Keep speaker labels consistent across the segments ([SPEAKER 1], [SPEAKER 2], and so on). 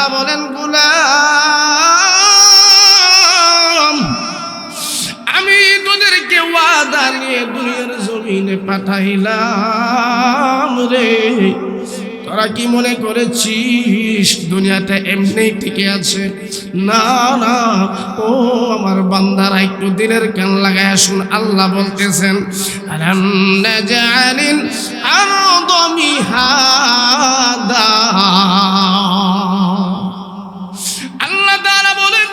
[SPEAKER 1] তাআলা বলেন গোলাম আমি তোদেরকে ওয়াদা নিয়ে দুনিয়ার জমিনে পাঠাইলাম রে তোরা কি মনে করেছিস দুনিয়াটা এমনি টিকে আছে না না ও আমার বান্দারা একটু দিলের কান লাগায় শুন আল্লাহ বলতেছেন আলাম নাজালিল আরদ মিহাদা আল্লাহ তাআলা বলেন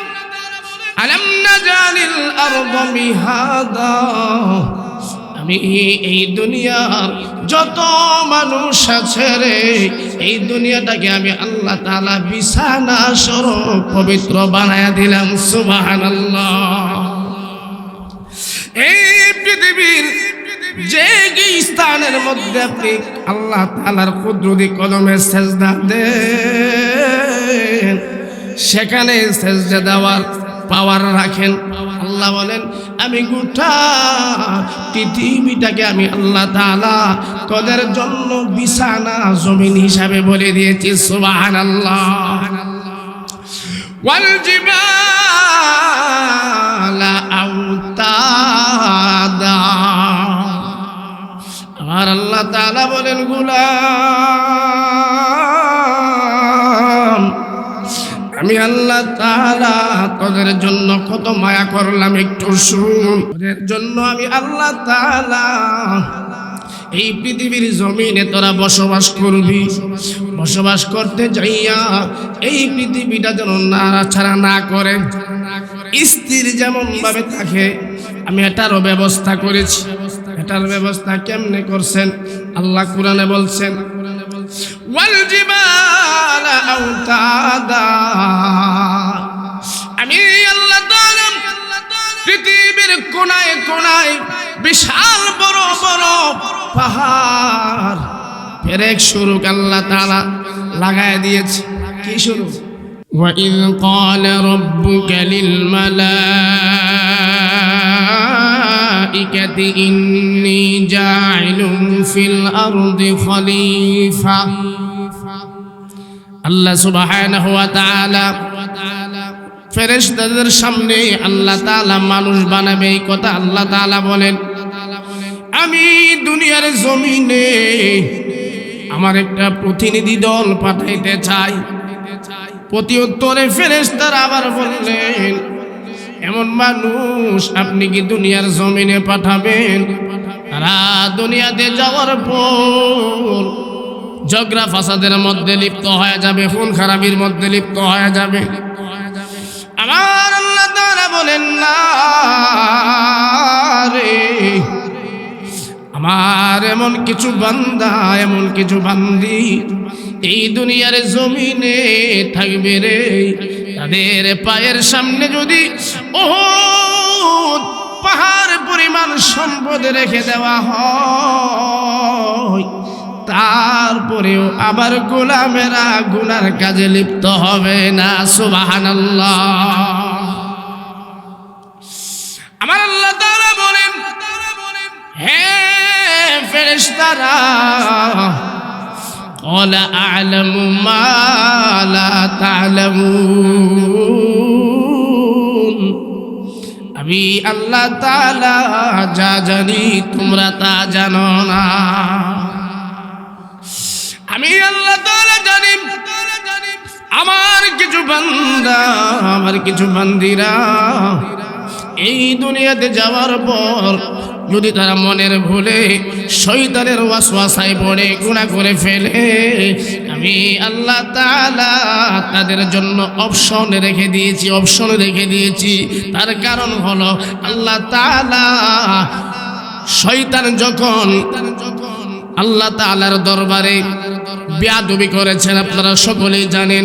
[SPEAKER 1] আলাম নাজালিল আরদ মিহাদা আমি এই দুনিয়ার যত মানুষ আছে রে এই দুনিয়াটাকে আমি আল্লাহ তাআলা বিছানা স্বরূপ পবিত্র বানায়া দিলাম সুবহানাল্লাহ এই পৃথিবীর যে স্থানের মধ্যে আপনি আল্লাহ তাআলার কুদরতি কদমে সেজদা দেন সেখানে সেজদা দেওয়ার পাওয়ার রাখেন আল্লাহ বলেন আমি গোটা পৃথিবীটাকে আমি আল্লাহ তাআলা তোদের জন্য বিছানা জমিন হিসাবে বলে দিয়েছি সুবহানাল্লাহ ওয়াল জিবালা আওতাদা আর আল্লাহ তাআলা বলেন গোলাম আমি আল্লাহ তাআলা তোদের জন্য কত মায়া করলাম একটু শুন তোদের জন্য আমি আল্লাহ তাআলা এই পৃথিবীর জমিনে তোরা বসবাস করবি বসবাস করতে যাইয়া এই পৃথিবীটা যেন নাড়াচাড়া না করে স্থির যেমন ভাবে থাকে আমি এটারও ব্যবস্থা করেছি এটার ব্যবস্থা কেমনে করছেন আল্লাহ কোরআনে বলছেন ওয়াল জিবালা আওতাদা আমি আল্লাহ তাআলা পৃথিবীর কোনায় কোনায় বিশাল বড় বড় পাহাড় পেরেক শুরুক আল্লাহ তাআলা লাগায় দিয়েছে কি শুরু وَإِذْ قَالَ رَبُّكَ لِلْمَلَائِكَةِ إِنِّي جَاعِلٌ فِي الْأَرْضِ خَلِيفَةً আল্লাহ সুবহানাহু ওয়া তাআলা ফেরেশতাদের সামনে আল্লাহ তাআলা মানুষ বানাবে এই কথা আল্লাহ তাআলা বলেন আমি দুনিয়ার জমিনে আমার একটা প্রতিনিধি দল পাঠাইতে চাই প্রতি উত্তরে ফেরেশতারা আবার বললেন এমন মানুষ আপনি কি দুনিয়ার জমিনে পাঠাবেন তারা দুনিয়াতে যাওয়ার পর ঝগড়া ফাসাদের মধ্যে লিপ্ত হয়ে যাবে খুন খারাপির মধ্যে লিপ্ত হয়ে যাবে আমার আল্লাহ তাআলা বলেন না রে আমার এমন কিছু বান্দা এমন কিছু বান্দি এই দুনিয়ার জমিনে থাকবে রে তাদের পায়ের সামনে যদি ওহদ পাহাড় পরিমাণ সম্পদ রেখে দেওয়া হয় তারপরেও আবার গোলামেরা গুনার কাজে লিপ্ত হবে না সুবহানাল্লাহ আমার আল্লাহ তাআলা বলেন হে ফেরেশতারা قال أعلم ما لا تعلمون আমি আল্লাহ তাআলা যা জানি তোমরা তা জানো না আমি আল্লাহ তাআলা জানি আমার কিছু বান্দা আমার কিছু বান্দিরা এই দুনিয়াতে যাওয়ার পর যদি তারা মনের ভুলে শয়তানের ওয়াসওয়াসায় পড়ে গুনাহ করে ফেলে আমি আল্লাহ তাআলা তাদের জন্য অপশন রেখে দিয়েছি তার কারণ হলো আল্লাহ তাআলা শয়তান যখন আল্লাহ তাআলার দরবারে বেয়াদবি করেছেন আপনারা সকলেই জানেন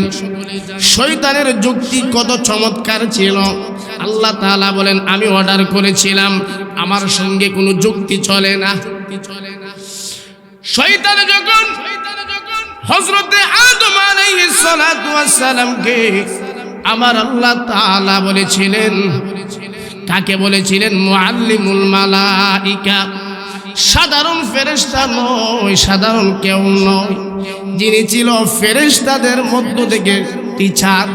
[SPEAKER 1] শয়তানের যুক্তি কত চমৎকার ছিল আল্লাহ তাআলা বলেন আমি অর্ডার করেছিলাম আমার সঙ্গে কোনো যুক্তি চলে না শয়তান যখন হযরতে আদম আলাইহিস সালাতু ওয়াস সালামকে আমার আল্লাহ তাআলা বলেছিলেন কাকে বলেছিলেন মুআল্লিমুল মালাইকা সাধারণ ফেরেশতা নয় সাধারণ কেউ নয় যিনি ছিল ফেরেশতাদের মধ্য থেকে টিচার,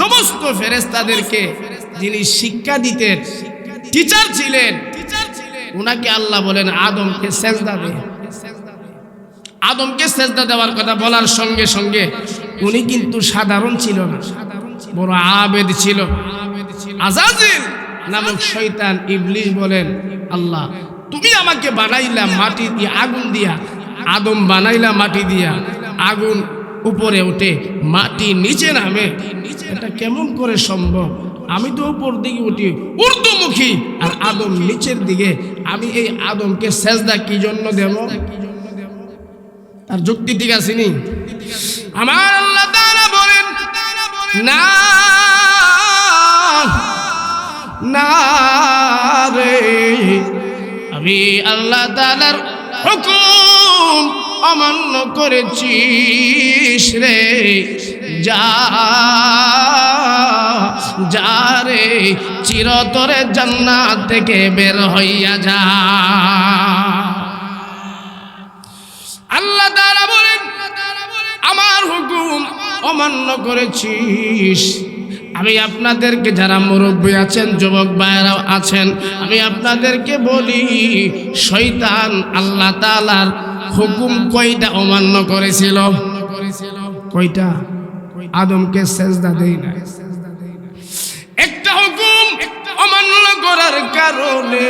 [SPEAKER 1] সমস্ত ফেরেশতাদেরকে যিনি শিক্ষা দিতেন, টিচার ছিলেন, উনাকে আল্লাহ বলেন আদমকে সেজদা দে। আদমকে সেজদা দেওয়ার কথা বলার সঙ্গে সঙ্গে উনি কিন্তু সাধারণ ছিল না, বড় আবেদ ছিল। আজাজিল নামক শয়তান ইবলিস বলেন, আল্লাহ তুমি আমাকে বানাইলা মাটি দিয়ে, আগুন দিয়া, আদম বানাইলা মাটি দিয়া, আগুন উপরে ওঠে মাটি নিচে নামে, এটা কেমন করে সম্ভব? আমি তো উপর দিকে উঠি ঊর্ধ্বমুখী আর আদম নিচের দিকে, আমি এই আদমকে সেজদা কি জন্য দেব? তার যুক্তি ঠিক আছে নি? আমার আল্লাহ তাআলা বলেন না না রে, আমি আল্লাহ তাআলার হুকুম অমান্য করেছিস রে, যা যা রে, চিরতরে জান্নাত থেকে বের হইয়া যা। আল্লাহ তাআলা বলেন আমার হুকুম অমান্য করেছিস, আমি আপনাদেরকে, যারা মুরব্বী আছেন, যুবক ভাইরা আছেন, আমি আপনাদেরকে বলি, শয়তান আল্লাহ তাআলার হুকুম কয়টা অমান্য করেছিল? কয়টা? আদমকে সেজদা দেই না। একটা হুকুম অমান্য করার কারণে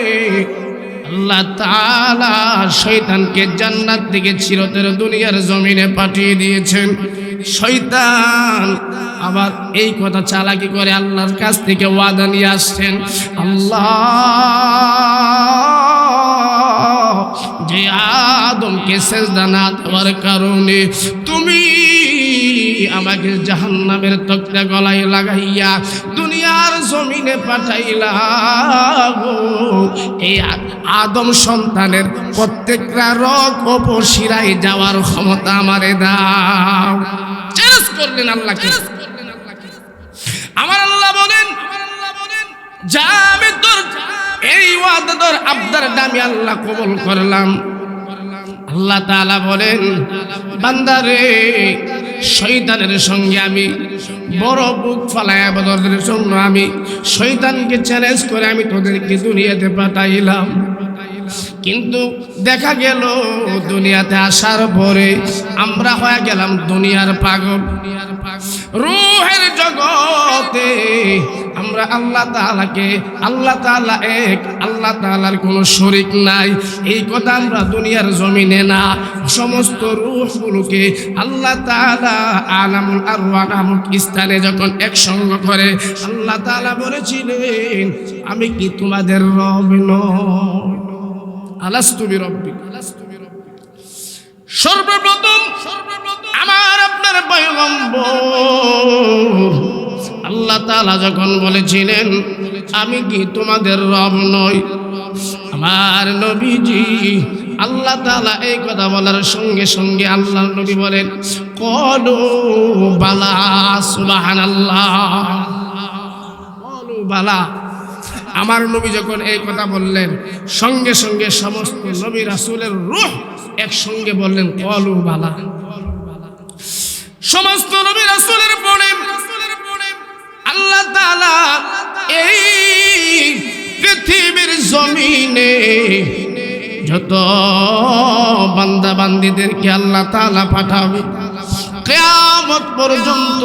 [SPEAKER 1] আল্লাহ তাআলা শয়তানকে জান্নাত থেকে চিরতরে দুনিয়ার জমিনে পাঠিয়ে দিয়েছেন। শয়তান আবার এই কথা চালাকি করে আল্লাহর কাছ থেকে ওয়াদা নিয়ে আসছেন, আল্লাহ যে আদমকে সেজদা না দেওয়ার কারণে তুমি আমাকে জাহান্নামের তক্তা গলায় লাগাইয়া দুনিয়ার জমিনে পাঠাইলা, এই আদম সন্তানের প্রত্যেকটা রগ উপশিরায় যাওয়ার ক্ষমতা আমারে দাও। চ্যালেঞ্জ করলেন আল্লাহকে। আমার আল্লাহ বলেন, যা আমি তোর এই ওয়াদা, তোর আবদারটা আমি আল্লাহ কবুল করলাম। আল্লাহ তাআলা বলেন, বান্দারে, শয়তানের সঙ্গে আমি বড় বুক ফালায়া বদরের জন্য আমি শয়তানকে চ্যালেঞ্জ করে আমি তোদেরকে দুনিয়াতে পাঠাইলাম। কিন্তু দেখা গেল দুনিয়াতে আসার পরে আমরা হয়ে গেলাম দুনিয়ার পাগল। রূহের জগতে আমরা আল্লাহ তাআলাকে, আল্লাহ তাআলা এক, আল্লাহ তাআলার কোনো শরীক নাই, এই কথা আমরা দুনিয়ার জমিনে না, সমস্ত রূহগুলোকে আল্লাহ তাআলা আলামুল আরওয়াহ নামক স্থানে যখন একসঙ্গ করে আল্লাহ তাআলা বলেছিলেন, আমি কি তোমাদের রব নই? আলাস্তু বিরব্বিক। সর্বপ্রথম আমার আপনার পয়গম্বর আল্লাহ তাআলা যখন বলেছিলেন, আমি কি তোমাদের রব নই? আমার নবীজি আল্লাহ তাআলা এই কথা বলার সঙ্গে সঙ্গে আল্লাহর নবী বলেন, ক্বালু বালা, সুবহানাল্লাহ, ক্বালু বালা। আমার নবী যখন এই কথা বললেন, সঙ্গে সঙ্গে সমস্ত নবী রাসূলের রূহ একসঙ্গে বললেন, ক্বালু বালা। সমস্ত নবী রাসূলের পরে আল্লাহ তাআলা এই পৃথিবীর জমিনে যত বান্দা বান্দীদেরকে আল্লাহ তাআলা পাঠাবে, কিয়ামত পর্যন্ত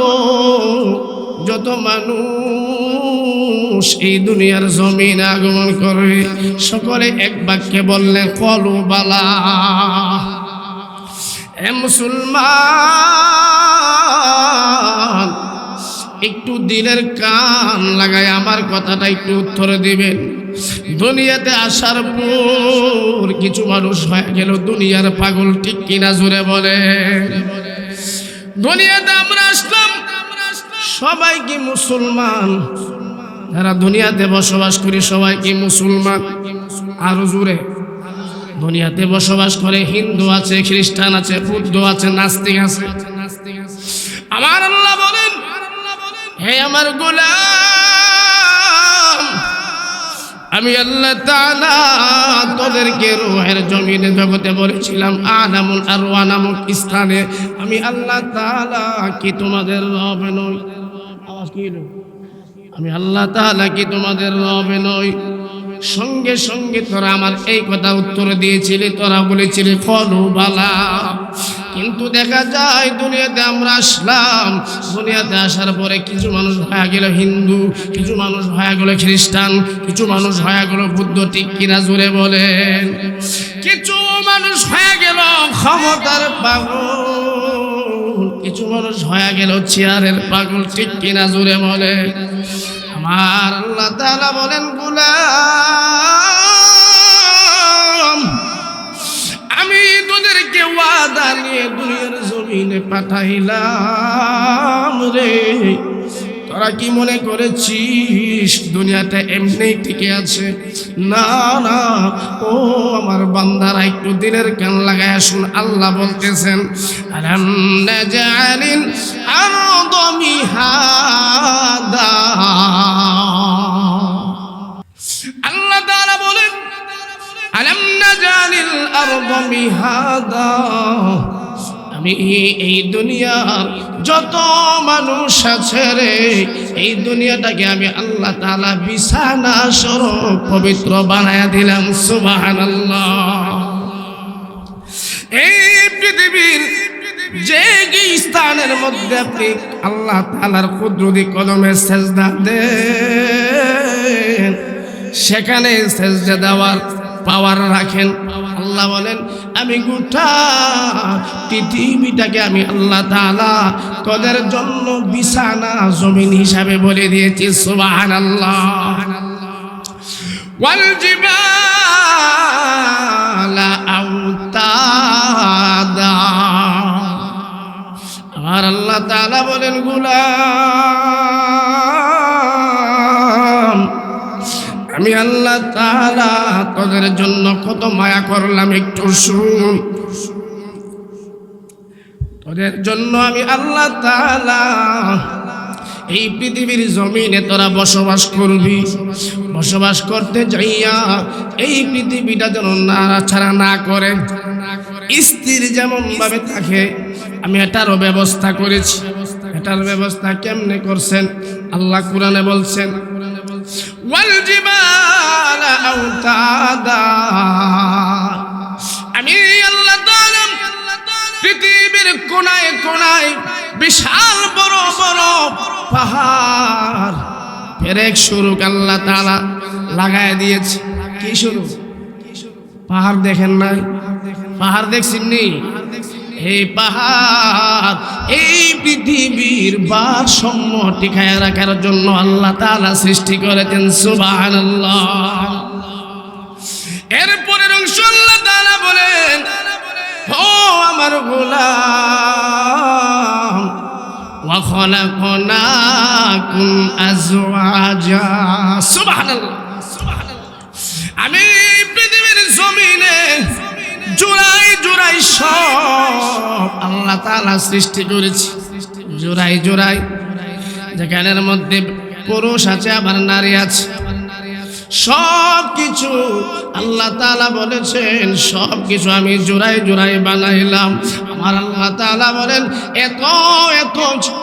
[SPEAKER 1] যত মানুষ এই দুনিয়ার জমিনে আগমন করবে, সকলে এক বাক্যে বললেন, ক্বালু বালা। এ মুসলমান, একটু দিলের কান লাগায় আমার কথাটা একটু উত্তর দিবেন। দুনিয়াতে আসার পর কিছু মানুষ হয়ে গেল দুনিয়ার পাগল, ঠিক কিনা জোরে বলে? দুনিয়াতে আমরা আসলাম, সবাই কি মুসলমান? যারা দুনিয়াতে বসবাস করি সবাই কি মুসলমান? আরো জোরে। দুনিয়াতে বসবাস করে হিন্দু আছে, খ্রিস্টান আছে, বৌদ্ধ আছে, নাস্তিক আছে। আমার আল্লাহ বলেন, হে আমার গোলাম, আমি আল্লাহ তাআলা তোদেরকে রূহের জমিনে জগতে বলেছিলাম আলামুল আরওয়াহ নামক স্থানে, আমি আল্লাহ তাআলা কি তোমাদের রব নই? আওয়াজ কি হলো? আমি আল্লাহ তাআলা কি তোমাদের রব নই? সঙ্গে সঙ্গে তোরা আমার এই কথা উত্তর দিয়েছিলি, তোরা বলেছিলি ফলু বালা। কিন্তু দেখা যায় দুনিয়াতে আমরা আসলাম, দুনিয়াতে আসার পরে কিছু মানুষ হয়ে গেল হিন্দু, কিছু মানুষ হয়ে গেল খ্রিস্টান, কিছু মানুষ হয়ে গেল বুদ্ধ, ঠিক কিনা জোরে বলেন? কিছু মানুষ হয়ে গেল ক্ষমতার পাগল, কিছু মানুষ হয়ে গেল চেয়ারের পাগল, ঠিক কিনা জোরে বলে? আমার আল্লাহ তাআলা বলেন গোলাম, আমি তোদেরকে ওয়াদা নিয়ে দুনিয়ার জমিনে পাঠাইলাম রে। তোরা কি মনে করেছিস দুনিয়াতে এমনি টিকে আছে? না না, ও আমার বান্দারা একটু দিলের কান লাগায় শুন। আল্লাহ বলতেছেন আলাম নাজআলিল আরদা মিহাদা। আল্লাহ তাআলা বলেন আলাম নাজআলিল আরদা মিহাদা, আমি এই দুনিয়ার যত মানুষ আছে রে, এই দুনিয়াটাকে আমি আল্লাহ তাআলা বিছানা স্বরূপ পবিত্র বানায়া দিলাম। সুবহানাল্লাহ। এই পৃথিবীর যে স্থানের মধ্যে আপনি আল্লাহ তাআলার কুদরতি কদমে সেজদা দেন, সেখানে সেজদা দেওয়ার পাওয়ার রাখেন। আল্লাহ বলেন আমি গোটা পৃথিবীটাকে আমি আল্লাহ তাআলা তোদের জন্য বিছানা জমিন হিসাবে বলে দিয়েছি। সুবহানাল্লাহ। ওয়াল জিবালা আওতাদা, আমার আল্লাহ তাআলা বলেন গোলাম, আমি আল্লাহ তাআলা তোদের জন্য কত মায়া করলাম, একটু শুন। তোদের জন্য আমি আল্লাহ তাআলা এই পৃথিবীর জমিনে তোরা বসবাস করবি। বসবাস করতে যাইয়া এই পৃথিবীটা যেন নাড়াচাড়া না করে, স্থির যেমন ভাবে থাকে, আমি এটারও ব্যবস্থা করেছি। এটার ব্যবস্থা কেমনে করছেন? আল্লাহ কোরআনে বলছেন ওয়াল জিবালা আওতাদা, আমি আল্লাহ তাআলা পৃথিবীর কোনায় কোনায় বিশাল বড় বড় পাহাড় পেরেক শুরু আল্লাহ তাআলা লাগায় দিয়েছে। কি শুরু? পাহাড় দেখেন নাই? পাহাড় দেখছেন নি? এই পাহাড় এই পৃথিবীর ভারসাম্য টিকায় রাখার জন্য আল্লাহ তাআলা সৃষ্টি করেছেন। সুবহানাল্লাহ। এরপরে অংশ আল্লাহ তাআলা বলেন ও আমার গোলাম, ওয়া খালাকনাকুম আজওয়াজা। সুবহানাল্লাহ। আমি পৃথিবীর জমিনে জোড়াই জোড়াই সব আল্লাহ তাআলা সৃষ্টি করেছি। জোড়াই জোড়াই, যেখানের মধ্যে পুরুষ আছে আবার নারী আছে, সব কিছু আল্লাহ তাআলা বলেছেন সব কিছু আমি জোড়াই জোড়াই বানাইলাম। আমার আল্লাহ তাআলা বলেন এত এত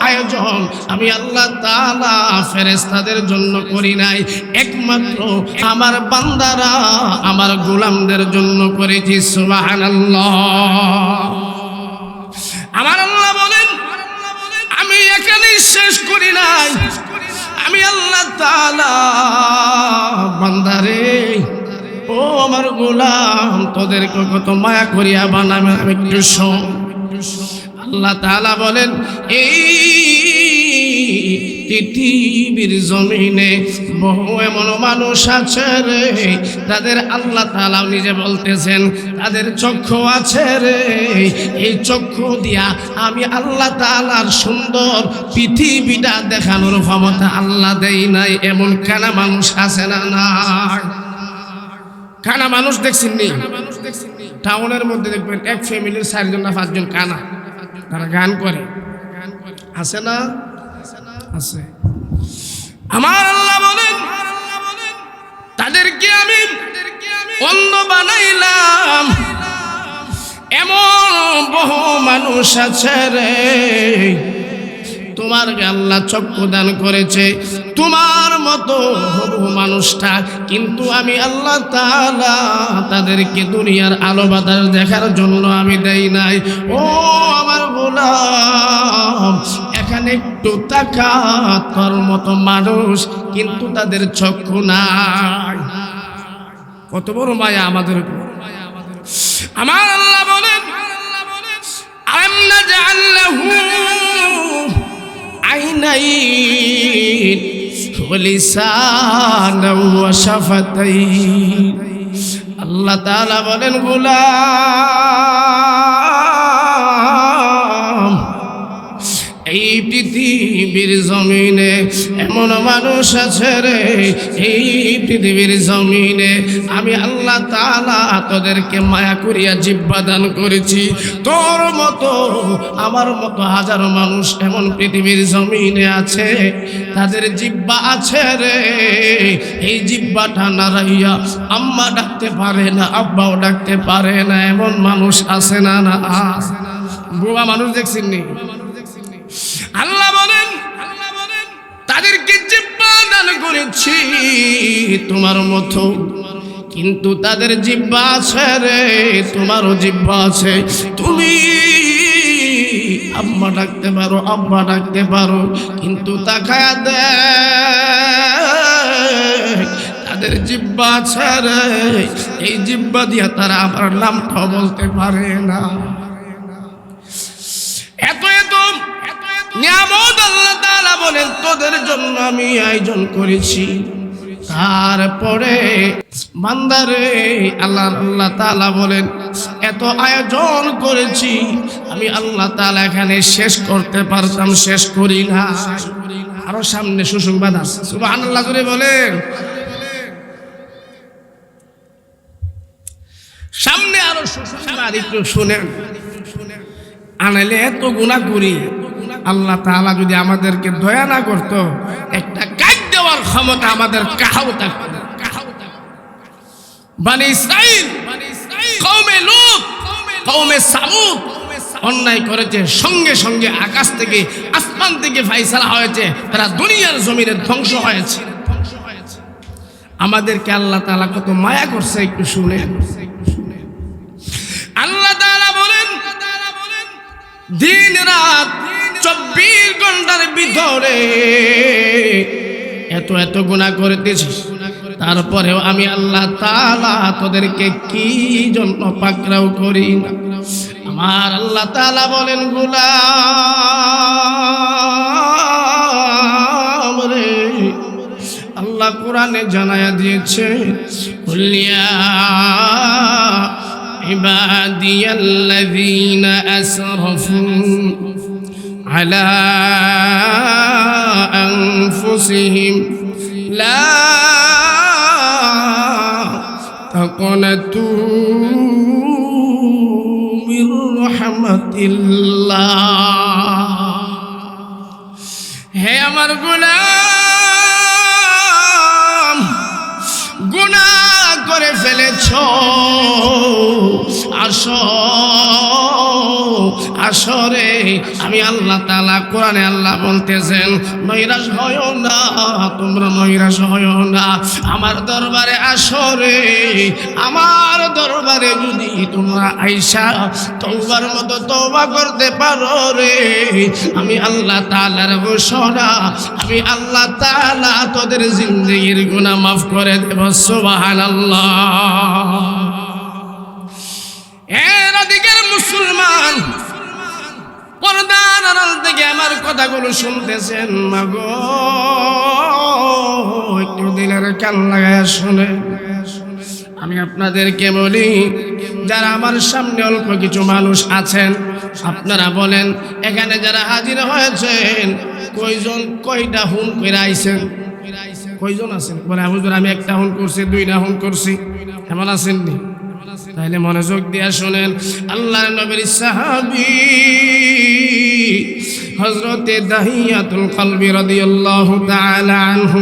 [SPEAKER 1] আয়োজন আমি আল্লাহ তাআলা ফেরেশতাদের জন্য করি নাই, একমাত্র আমার বান্দারা আমার গোলামদের জন্য করেছি। সুবহানাল্লাহ। আমার আল্লাহ বলেন আমি এখানেই শেষ করি নাই, আমি আল্লাহ তাআলা বান্দারে ও আমার গোলাম তোদেরকে কত মায়া করিয়া বানাবে আমি একটু শোন। আল্লাহ তাআলা বলেন এই পৃথিবীর জমিনে বহু এমন মানুষ আছে রে, তাদের আল্লাহ তাআলা নিজে বলতেছেন তাদের চক্ষু আছে রে, এই চক্ষু দিয়া আমি আল্লাহ তাআলার সুন্দর পৃথিবীটা দেখানোর ক্ষমতা আল্লাহ দেই নাই। এমন কানা মানুষ আছে না? নাই। কানা মানুষ দেখছেন নি? টাউনের মধ্যে দেখবেন এক ফ্যামিলির 4 জন না 5 জন কানা, তারা গান করে, আছে না? আছে। আমার আল্লাহ বলেন তাদেরকে এমন বহু মানুষ আছে রে, তোমারকে আল্লাহ চক্ষু দান করেছে তোমার মতো বহু মানুষটা, কিন্তু আমি আল্লাহ তাআলা তাদেরকে দুনিয়ার আলো বাতাস দেখার জন্য আমি দেই নাই। ও আমার গোলাম, এখানে একটু তাকাত তোর মতো মানুষ, কিন্তু তাদের চক্ষু নাই। কত বড় মায়া আমাদের উপর। আমার আল্লাহ বলেন, আলাম নাজআল লাহু আইনাইন ওয়া লিসানান ওয়া শাফাতাইন। আল্লাহ তাআলা বলেন, গোলাম, এই পৃথিবীর জমিনে এমন মানুষ আছে রে, এই পৃথিবীর জমিনে আমি আল্লাহ তাআলা তোদেরকে মায়া করিয়া জিহ্বা দান করেছি। তোর মতো আমার মতো হাজারো মানুষ এমন পৃথিবীর জমিনে আছে, তাদের জিহ্বা আছে রে, এই জিহ্বাটা নাড়াইয়া আম্মা ডাকতে পারে না, আব্বাও ডাকতে পারে না, এমন মানুষ আছে না? না, বুয়া মানুষ দেখছেন নি? আল্লাহ বলেন, তাদেরকে জিহ্বা দান করেছি তোমার মতো, কিন্তু তাদের জিহ্বা আছে রে, তোমারও জিহ্বা আছে। তুমি আম্মা ডাকতে পারো, আব্বা ডাকতে পারো, কিন্তু তাকায়া দেখ তাদের জিহ্বা আছে রে, এই জিহ্বা দিয়া তারা আমার নামটা বলতে পারে না। এত এত নিয়ামত আল্লাহ তাআলা বলেন তোদের জন্য আমি আয়োজন করেছি। তারপরে বান্দারে আল্লাহ তাআলা বলেন, এত আয়োজন করেছি আমি আল্লাহ তাআলা এখানে শেষ করতে পারতাম, শেষ করি না। আরো সামনে সুসংবাদ আছে, সুবহানাল্লাহ জোরে বলেন। সামনে আরো সুসংবাদ একটু শুনেন, আনাইলে এত গুনাহ করি, আল্লাহ তাআলা যদি আমাদেরকে দয়া না করত, একটা কাট দেওয়ার ক্ষমতা আমাদের কাহাও থাকতো না। বনি ইসরাইল, কওমে লূত, কওমে সামুদ অন্যায় করেছে, সঙ্গে সঙ্গে আকাশ থেকে আসমান থেকে ফায়সালা হয়েছে, তারা দুনিয়ার জমিনে ধ্বংস হয়েছে। আমাদেরকে আল্লাহ তাআলা কত মায়া করছে একটু শুনেন। আল্লাহ তাআলা বলেন, দিন রাত 24 ঘন্টার ভিতরে এত এত গুনাহ করতেছিস, তারপরেও আমি আল্লাহ তাআলা তোদেরকে কি জন্য পাকড়াও করি না। আমার আল্লাহ তাআলা বলেন, গোলাম রে, আল্লাহ কোরআনে জানায়া দিয়েছে, কুলিয়া ইবাদিয়াল্লাযীনা আসরাফু আলা আনফুসিহিম লা তাকনাতু মির রাহমাতিল্লাহ। হে আমার গোলাম, গুনাহ করে ফেলেছো, আসো আসরে আমি আল্লাহ তাআলা কোরআনে আল্লাহ বলতেছেন, নৈরাশ হয়ো না, তোমরা নৈরাশ হয়ো না, আমার দরবারে আসরে, আমার দরবারে যদি তোমরা আইসা তওবার মতো তওবা করতে পারো রে, আমি আল্লাহ তাআলার ঘোষণা, আমি আল্লাহ তাআলা তোদের জিন্দেগির গুনাহ মাফ করে দেব। সুবহানাল্লাহ। এদিকের মুসলমান পর্দার আড়াল থেকে আমার কথাগুলো শুনতেছেন, মাগো একটু দিলের কান লাগায় শুনে। আমি আপনাদেরকে বলি, যারা আমার সামনে অল্প কিছু মানুষ আছেন, আপনারা বলেন এখানে যারা হাজির হয়েছেন কয়জন, কয়টা হুন করে আইছেন? কয়জন আছেন? বলে হুজুর আমি একটা হুন করছি, দুইটা হুন করছি, এমন আছেননি? তাহলে মনোযোগ দিয়া শুনেন। আল্লাহর নবীর সাহাবী হযরতে দাহিয়াতুল কলবি রাদিয়াল্লাহু তাআলা আনহু,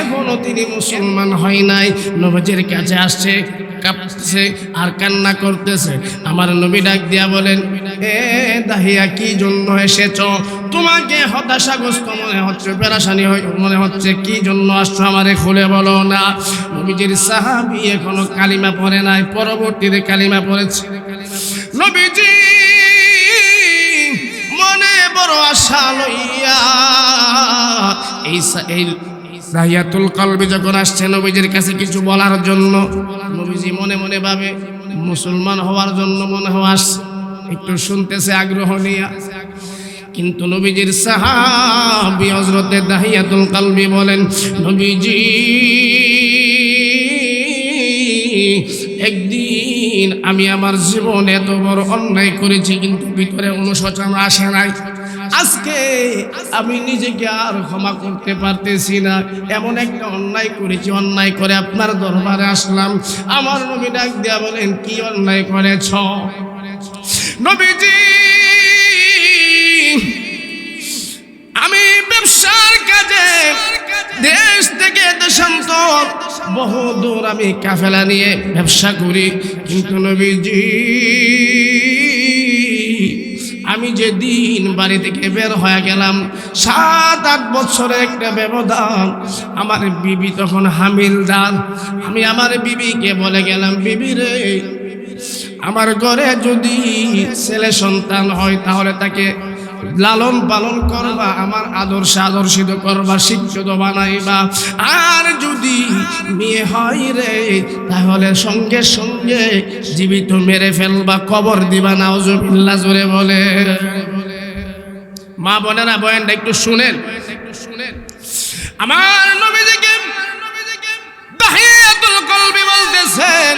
[SPEAKER 1] এখনো তিনি মুসলমান হয় নাই, নবীজির কাছে আসছে, কাঁপতেছে আর কান্না করতেছে। আমার নবী ডাক দিয়া বলেন, এ দাহিয়া কি জন্য এসেছো? তোমাকে হতাশাগ্রস্ত মনে হচ্ছে, পেরেশানি মনে হচ্ছে, কি জন্য আসছো আমারে খুলে বলো না। নবীজির সাহাবী এখনো কালিমা পড়ে নাই, পরবর্তীতে কালিমা পড়েছে। নবীজি মনে বড় আশা লইয়া এই দাহিয়াতুল কলবি যখন আসছে নবীজির কাছে কিছু বলার জন্য, নবীজি মনে মনে ভাবে মুসলমান হওয়ার জন্য মনে হয় আসছে, একটু শুনতেছে আগ্রহ নিয়া। কিন্তু নবীজির সাহাবী হযরতে দাহিয়াতুল কলবি বলেন, নবীজি একদিন আমি আমার জীবনে এত বড় অন্যায় করেছি, কিন্তু ভিতরে অনুশোচনা আসে নাই। আজকে আমি নিজেকে আর ক্ষমা করতে পারতেছি না, এমন একটা অন্যায় করেছি, অন্যায় করে আপনার দরবারে আসলাম। আমার নবী ডাক দিয়া বলেন, কি অন্যায় করেছ? নবীজি, আমি ব্যবসার কাজে দেশ থেকে দেশান্তর বহুদূর আমি কাফেলা নিয়ে ব্যবসা করি, কিন্তু নবীজি আমি যেদিন বাড়ি থেকে বের হয়ে গেলাম 7-8 বছরের একটা ব্যবধান, আমার বিবি তখন হামিলদার। আমি আমার বিবিকে বলে গেলাম, বিবি রে, আমার ঘরে যদি ছেলে সন্তান হয় তাহলে তাকে লালন পালন করবা, আমার আদর্শিত করবা, শিক্ষিত বানাইবা। আর যদি মেয়ে হয় রে, তাহলে সঙ্গে সঙ্গে জীবিত মেরে ফেলবা, কবর দিবা। নাউজুবিল্লাহ জোরে বলে। মা বোনেরা, বয়ানটা একটু শুনেন। আমার নবীজিকে দাহিয়াতুল কলবি বলতেছেন,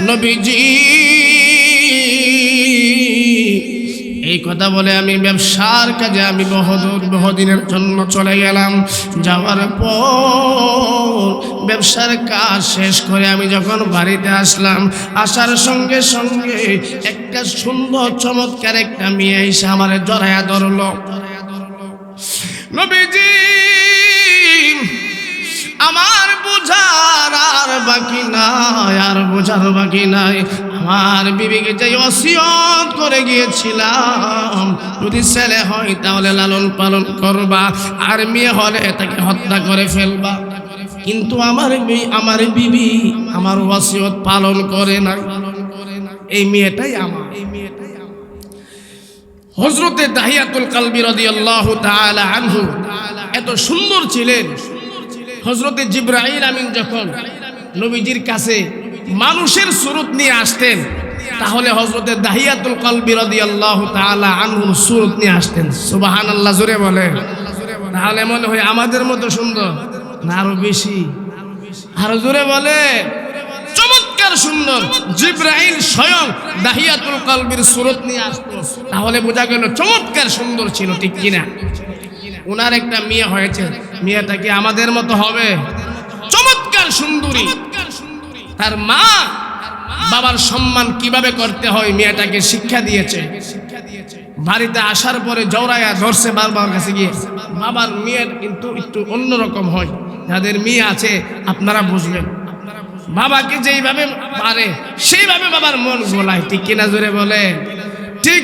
[SPEAKER 1] নবীজি এই কথা বলে আমি ব্যবসার কাজে আমি বহুদিনের জন্য চলে গেলাম। যাওয়ার পর ব্যবসার কাজ শেষ করে আমি যখন বাড়িতে আসলাম, আসার সঙ্গে সঙ্গে একটা সুন্দর চমৎকার একটা মেয়ে এসে আমার জড়ায়া ধরলো। নবীজি আমার বোঝার আর বাকি নাই, আর বোঝার বাকি নাই। আমার বিবিকে যে ওসিয়ত করে গিয়েছিলাম, যদি ছেলে হয় তাহলে লালন পালন করবা, আর মেয়ে হলে তাকে হত্যা করে ফেলবা। কিন্তু আমার বিবি আমার ওসিয়ত পালন করে না। এই মেয়েটাই আমার। হযরতে দাহিয়াতুল কলবি রাদিয়াল্লাহু তাআলা আনহু এত সুন্দর ছিলেন। হযরতে জিবরাইল আমিন যখন নবীজির কাছে মানুষের সুরত নিয়ে আসতেন, তাহলে হযরতে দাহিয়াতুল কলবি রাদিয়াল্লাহু তাআলা আনহুর সুরত নিয়ে আসতেন। সুবহানাল্লাহ জোরে বলে। তাহলে মনে হয় আমাদের মতো সুন্দর না আরো বেশি? আরো জোরে বলে। চমৎকার সুন্দর। জিবরাইল স্বয়ং দাহিয়াতুল কলবির সুরত নিয়ে আসতো, তাহলে বোঝা গেল চমৎকার সুন্দর ছিল, ঠিক কিনা? ওনার একটা মেয়ে হয়েছে, মেয়েটা কি আমাদের মতো হবে? চমৎকার সুন্দরী। তার মা বাবার সম্মান কিভাবে করতে হয় মেয়েটাকে শিক্ষা দিয়েছে। বাড়িতে আসার পরে জওরায়া ধরছে বাবার কাছে গিয়ে। বাবার মেয়ের কিন্তু একটু অন্যরকম হয়, যাদের মেয়ে আছে আপনারা বুঝবেন। বাবাকে যেইভাবে পারে সেইভাবে বাবার মন গোলায়, ঠিক কিনা জোরে বলে? ঠিক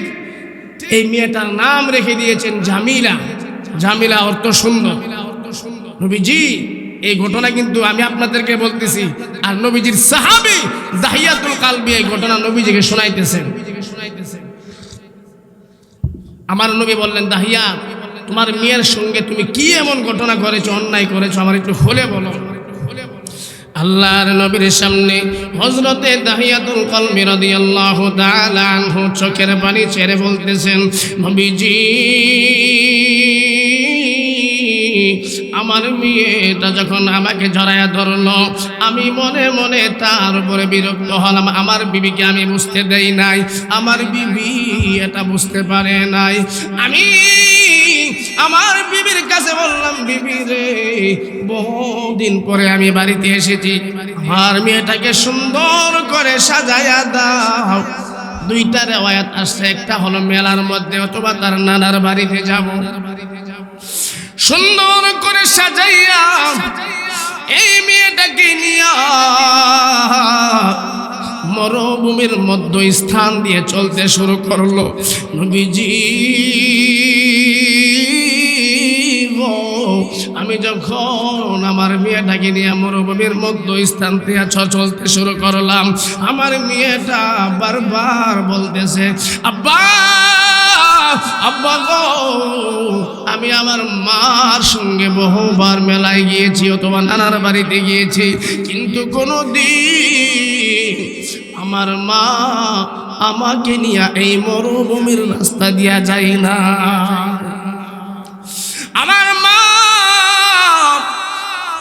[SPEAKER 1] এই মেয়েটার নাম রেখে দিয়েছেন জামিলা। জামিলা অর্থ সুন্দর। নবীজি এই ঘটনা কিন্তু আমি আপনাদেরকে বলতেছি, আর নবীজির সাহাবী দাহিয়াতুল কলবি এই ঘটনা নবীজিকে শোনাইতেছেন। আমার নবী বললেন, দাহিয়া, তোমার মেয়ের সঙ্গে তুমি কি এমন ঘটনা করেছো, অন্যায় করেছো, আমার একটু খুলে বলো। আল্লাহর নবীর সামনে হযরতে দাহিয়াতুল কলবি রাদিয়াল্লাহু তাআলা আনহু চোখের পানি ছেড়ে বলতেছেন, নবীজি আমার মেয়েটা যখন আমাকে জড়ায়া ধরলো, আমি মনে মনে তার উপরে বিরক্ত হলাম। আমার বিবিকে আমি বুঝতে দেই নাই, আমার বিবি এটা বুঝতে পারে নাই। আমি আমার বিবির কাছে বললাম, বিবি রে, বহুদিন পরে আমি বাড়িতে এসেছি, আমার মেয়েটাকে সুন্দর করে সাজায়া দাও। দুইটা রিওয়ায়াত আসছে, একটা হলো মেলার মধ্যে অথবা তার নানার বাড়িতে যাব, সুন্দর করে সাজাইয়া এই মেয়েটাকে নিয়া মরুভূমির মধ্য স্থান দিয়ে চলতে শুরু করলো। নবীজি আমি যখন আমার মেয়েটাকে নিয়ে মরুভূমির মধ্য স্থান দিয়ে চলতে শুরু করলাম, আমার মেয়েটা বারবার বলতেছে, আব্বা আব্বা গো, আমি আমার মার সঙ্গে বহুবার মেলায় গিয়েছি অথবা নানার বাড়িতে গিয়েছি, কিন্তু কোনোদিন আমার মা আমাকে নিয়ে এই মরুভূমির রাস্তা দিয়া যায় না। আমার মা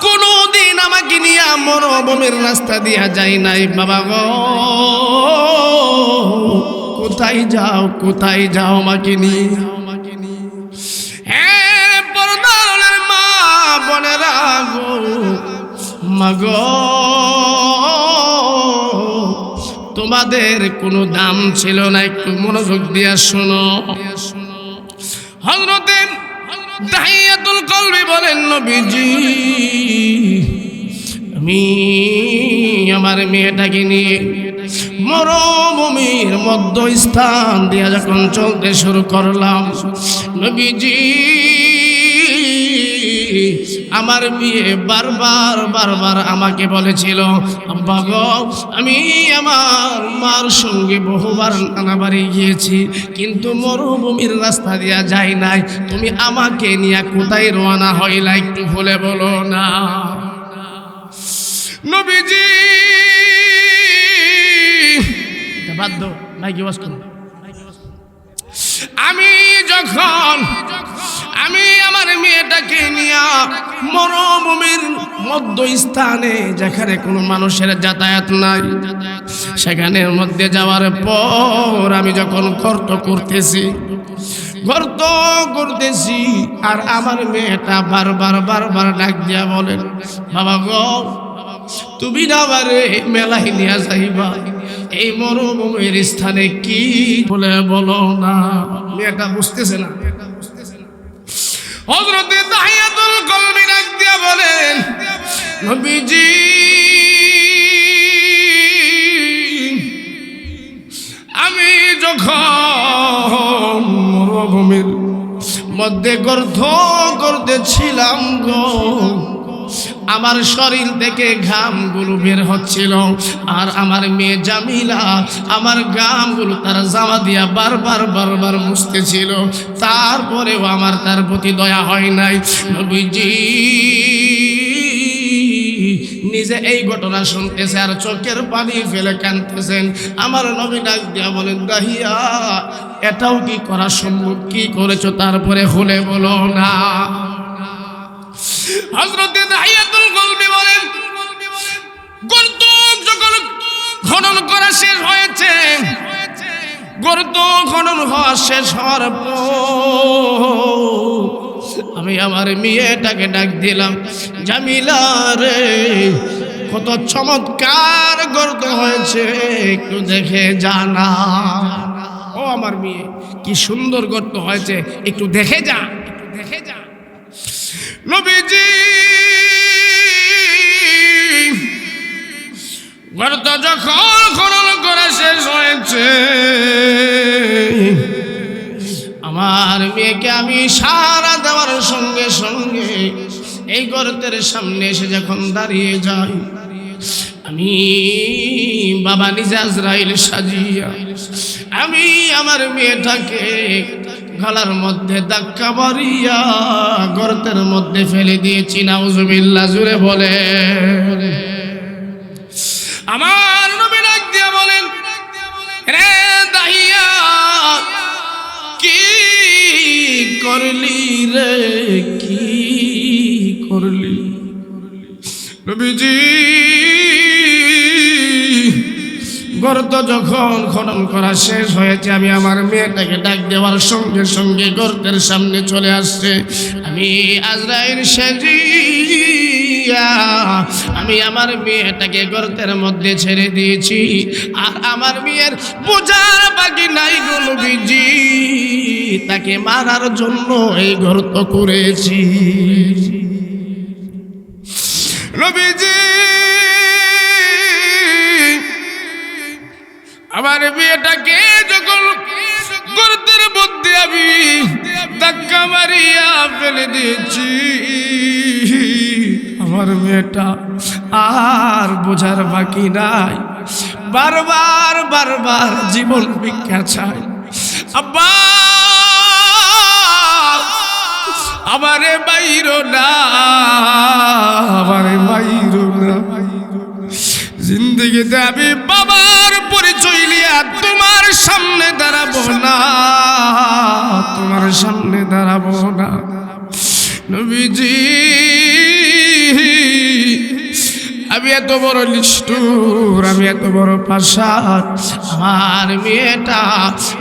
[SPEAKER 1] কোনোদিন আমাকে নিয়ে মরুভূমির রাস্তা দিয়া যায় নাই। বাবা গো, কোথায় যাও কোথায় যাও আমাকে নিয়ে? হ্যাঁ পরদারের মা বোনেরা গো, মাগো তোমাদের কোনো দাম ছিল না, একটু মনোযোগ দিয়া শোনো। হযরতে দাহিয়াতুল কলবি বলেন, নবীজি আমি আমার মেয়েটাকে নিয়ে মরুভূমির মধ্য স্থান দিয়া যখন চলতে শুরু করলাম, নবীজি আমার মেয়ে বারবার বারবার আমাকে বলেছিল, আব্বা গো, আমি আমার মার সঙ্গে বহুবার নানা বাড়ি গিয়েছি, কিন্তু মরুভূমির রাস্তা দিয়া যাই নাই, তুমি আমাকে নিয়ে কোথায় রওনা হইলা একটু বলে বলো না। নবীজি বাধ্য মাইকে ওয়াজ করুন। আমি যখন আমার মেয়েটাকে নিয়ে মরুভূমির মধ্য স্থানে, যেখানে কোনো মানুষের যাতায়াত নাই, সেখানের মধ্যে যাওয়ার পর আমি যখন গর্ত করতেছি, আর আমার মেয়েটা বারবার বারবার ডাক দিয়া বলেন, বাবা গো, তুমি না আমারে মেলায় নিয়ে যাইবা, এই মরুভূমির স্থানে কি বলে বলো না। মেয়েটা বুঝতেছে না। হযরতে দাহিয়াতুল কলবি ডাক দিয়া বলেন, নবীজি আমি যখন মরুভূমির মধ্যে গর্ত করতেছিলাম গো, আমার শরীর থেকে ঘামগুলো বের হচ্ছিল, আর আমার মেয়ে জামিলা আমার ঘামগুলো তার জামা দিয়া বারবার বারবার মুছতেছিল, তারপরেও আমার তার প্রতি দয়া হয় নাই। নবীজি নিজে এই ঘটনা শুনতেছে আর চোখের পানি ফেলে কাঁদতেছেন। আমার নবী ডাক দিয়া বলেন, দাহিয়া এটাও কি করা সম্ভব? কি করেছো তারপরে খুলে বলো না। হযরতে দাহিয়াতুল কলবি বলেন, গর্ত যখন খনন করা শেষ হয়েছে, গর্ত খনন হওয়া শেষ হওয়ার পর আমি আমার মেয়েটাকে ডাক দিলাম, জামিলা রে, কত চমৎকার গর্ত হয়েছে, একটু দেখে জানা। ও আমার মেয়ে, কি সুন্দর গর্ত হয়েছে, একটু দেখে যা। নবীজি গর্ত যখন খনন করা শেষ হয়েছে, আমার মেয়েকে আমি ইশারা দেওয়ার সঙ্গে সঙ্গে এই গর্তের সামনে এসে যখন দাঁড়িয়ে যাই, আমি বাবা নিজে আজরাইল সাজিয়া আমি আমার মেয়েটাকে গলার মধ্যে ধাক্কা মারিয়া গর্তের মধ্যে ফেলে দিয়েছি। নাউজুবিল্লাহ, জুড়ে বলে। আমার নবী ডাক দিয়া বলেন, রে দাহিয়া, কি করলি রে, কি করলি? নবীজি গর্ত যখন খনন করা শেষ হয়েছে, আমি আমার মেয়েটাকে ডাক দেওয়ার সঙ্গে সঙ্গে গর্তের সামনে চলে আসছে। আমি আজরাইল সাজিয়া আমি আমার মেয়েটাকে গর্তের মধ্যে ছেড়ে দিয়েছি, আর আমার মেয়ের বোঝার বাকি নাই গো নবীজি, তাকে মারার জন্য এই গর্ত করেছি। নবীজি আমার মেয়েটাকে যখন গর্তের মধ্যে আমি ধাক্কা মারিয়া ফেলে দিয়েছি, আমার মেয়েটা আর বোঝার বাকি নাই, বারবার বারবার জীবন ভিক্ষা চায়। আব্বা আমারে বাইরো না, আমারে বাইরো না। জিন্দগিতে আমি বাবার পরিচয় লিয়া তোমার সামনে দাঁড়াবো না, তোমার সামনে দাঁড়াবো না। নবীজি আমি এত বড় নিষ্ঠুর, আমি এত বড় পাষাণ, আমার মেয়েটা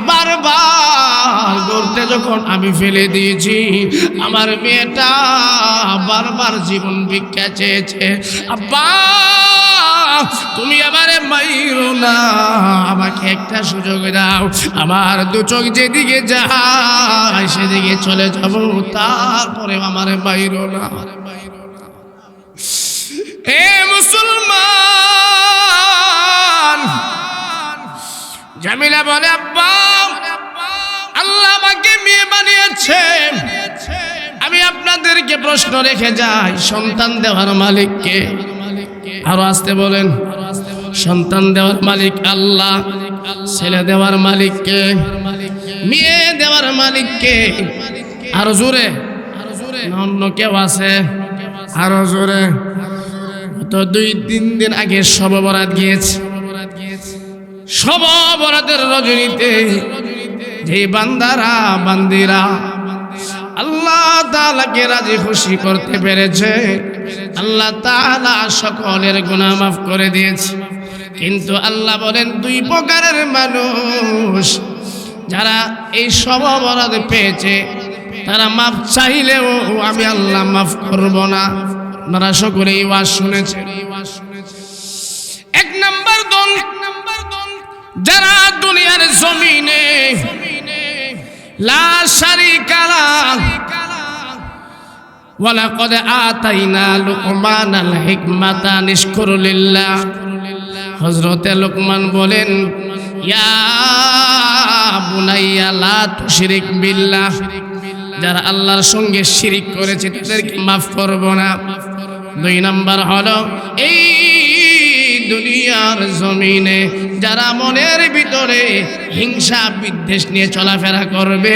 [SPEAKER 1] বারবার গর্তে যখন আমি ফেলে দিয়েছি, আমার মেয়েটা বারবার জীবন ভিক্ষা চেয়েছে। আব্বা তুমি আমারে মাইরো না, আমাকে একটা সুযোগ দাও, আমার দু চোখ যেদিকে যায় সেদিকে চলে যাব, তারপরে আমারে মাইরো না। এ মুসলমান, জামিলা বলে আব্বা আল্লাহ আমাকে মেয়ে বানিয়েছে, আমি আপনাদেরকে প্রশ্ন রেখে যাই, সন্তান দেওয়ার মালিক কে? আরো আসতে বলেন। সন্তান দেওয়ার মালিক আল্লাহ, ছেলে দেওয়ার মালিক কে? মেয়ে দেওয়ার মালিক কে? আরো জোরে, অন্য কেউ আছে? আরো জোরে। তো 2-3 দিন আগে শবে বরাত গিয়েছে, শবে বরাতের রজনীতে যে বান্দারা বান্দিরা আল্লাহ তাআলাকে রাজি খুশি করতে পেরেছে, আল্লাহ তাআলা সকলের গুনাহ মাফ করে দিয়েছে। কিন্তু আল্লাহ বলেন 2 প্রকারের মানুষ যারা এই শবে বরাত পেয়েছে, তারা মাফ চাইলেও আমি আল্লাহ মাফ করব না। আপনারা সকলে এই ওয়াজ শুনেছেন। 1 নাম্বার দল, যারা দুনিয়ার জমিনে লা শারিকা লাহ ওয়ালাকাদ আতাইনা লুকমানাল হিকমাতা নিশকুর লিল্লাহ। হযরতে লুকমান বলেন ইয়া বুনাইয়া লা তুশরিক বিল্লাহ, যারা আল্লাহর সঙ্গে শিরিক করেছে তাদেরকে মাফ করব না। 2 নাম্বার হলো এই দুনিয়ার জমিনে যারা মনের ভিতরে হিংসা বিদ্বেষ নিয়ে চলাফেরা করবে,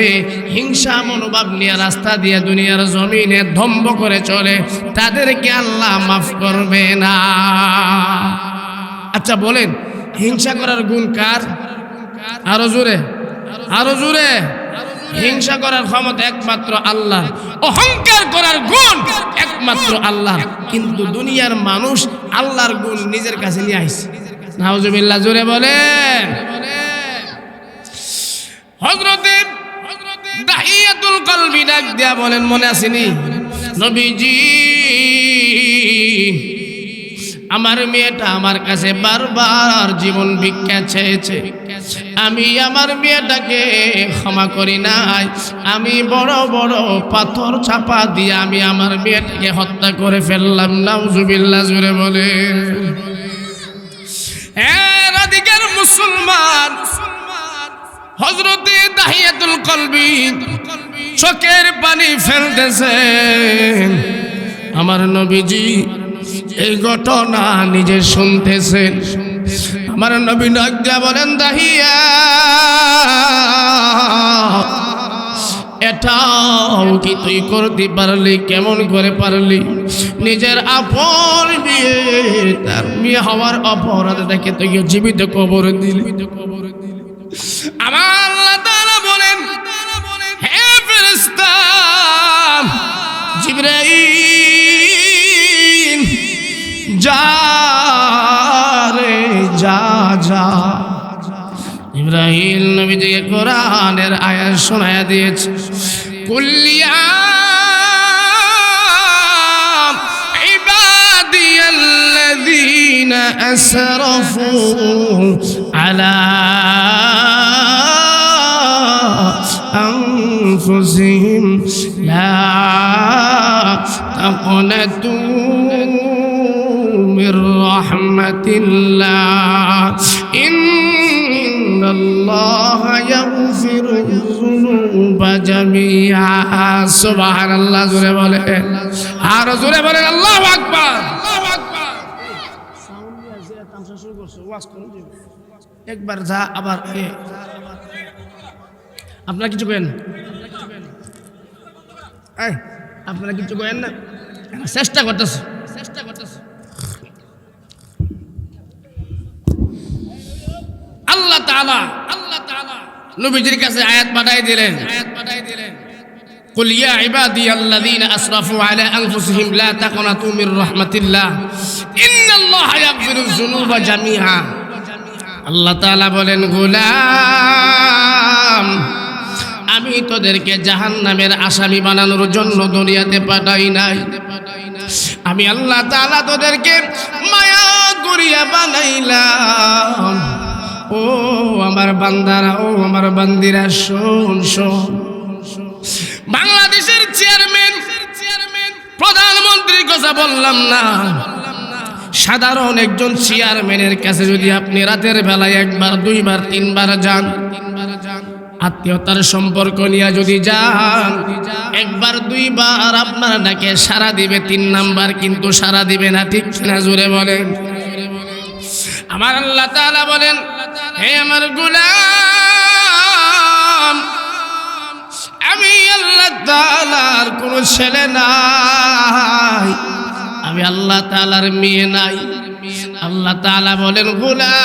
[SPEAKER 1] হিংসা মনোভাব নিয়ে রাস্তা দিয়ে দুনিয়ার জমিনে ধম্ব করে চলে, তাদেরকে আল্লাহ মাফ করবে না। আচ্ছা বলেন, হিংসা করার গুণ কার? আরো জোরে, আরো জোরে। হিংসা করার ক্ষমতা একমাত্র আল্লাহ, অহংকার করার গুণ একমাত্র আল্লাহ। কিন্তু দুনিয়ার মানুষ আল্লাহর গুণ নিজের কাছে নিয়ে আসছে। নাউজুবিল্লাহ, জোরে বলেন। হযরতে দাহিয়াতুল কলবি ডাক দিয়া বলেন, মনে আসেনি নবীজি আমার মেয়েটা আমার কাছে বারবার জীবন ভিক্ষা চেয়েছে, আমি আমার মেয়েটাকে ক্ষমা করি নাই, আমি বড় বড় পাথর চাপা দিয়ে আমি আমার মেয়েটাকে হত্যা করে ফেললাম। নাউজুবিল্লাহ, জোরে বলে। রাদিকার মুসলমান, হযরতে দাহিয়াতুল কলবি চোখের পানি ফেলতেছেন। আমার নবীজি এই ঘটনা নিজে শুনতেছেন। আমার নবী ডাক দিয়া বলেন, দাহিয়া এটাও কি তুই করতে পারলি? কেমন করে পারলি? নিজের আপন বিয়ে তার মেয়ে হওয়ার অপরাধে তাকে তুই জীবিত কবর দিলি। আমার আল্লাহ তাআলা বলেন, হে ফেরেশতা জিবরাইল যা রে যা যা। ইব্রাহিম নবীজিকে কোরআনের আয়াত শোনায়া দিয়েছে, কুল্লিয়া ইবাদিয়াল্লাযীনা আসরাফু আলা আনফুসিহিম লা তাকনাতু মির রাহমাতিল্লাহ ইন্নাল্লাহা ইয়াগফিরুয যুনুবা জামিআ। সুবহানাল্লাহ, জোরে বলেন, আর জোরে বলেন আল্লাহু আকবার। সাউন্ড নিয়ে যে তামসা শুরু করছে, ওয়াজ করুন একবার যা আবার আপনারা কিছু করেন, আপনারা কিছু করেন না, চেষ্টা করতেছে। আল্লাহ তাআলা নবীজির কাছে আয়াত পাঠাই দিলেন, কুল ইয়া ইবাদিয়াল্লাযীনা আসরাফু আলা আনফুসিহিম লা তাকনাতু মির রাহমাতিল্লাহ ইন্নাল্লাহা ইয়াগফিরুয যুনুবা জামিআ। আল্লাহ তাআলা বলেন, গোলাম, আমি তোদেরকে জাহান্নামের আসামি বানানোর জন্য দুনিয়াতে পাঠাই নাই। আমি আল্লাহ তাআলা তোদেরকে মায়া করিয়া বানাইলাম। ও আমার বান্দারা, ও আমার বান্দিরা, শোন শোন। বাংলাদেশের চেয়ারম্যান, প্রধানমন্ত্রীর কথা বললাম না, সাধারণ একজন চেয়ারম্যানের কাছে যদি আপনি রাতের বেলায় একবার, দুইবার, তিনবার যান, আত্মীয়তার সম্পর্ক নিয়ে যদি যান, একবার দুইবার আপনার ডাকে সাড়া দিবে, 3 নাম্বার কিন্তু সাড়া দিবে না, ঠিক কিনা? জোরে বলেন। আমার আল্লাহ তাআলা বলেন, হে আমার গোলাম, আমি আল্লাহ তাআলার কোনো ছেলে নাই, আমি আল্লাহ তাআলার মেয়ে নাই। আল্লাহ তাআলা বলেন, গোলাম,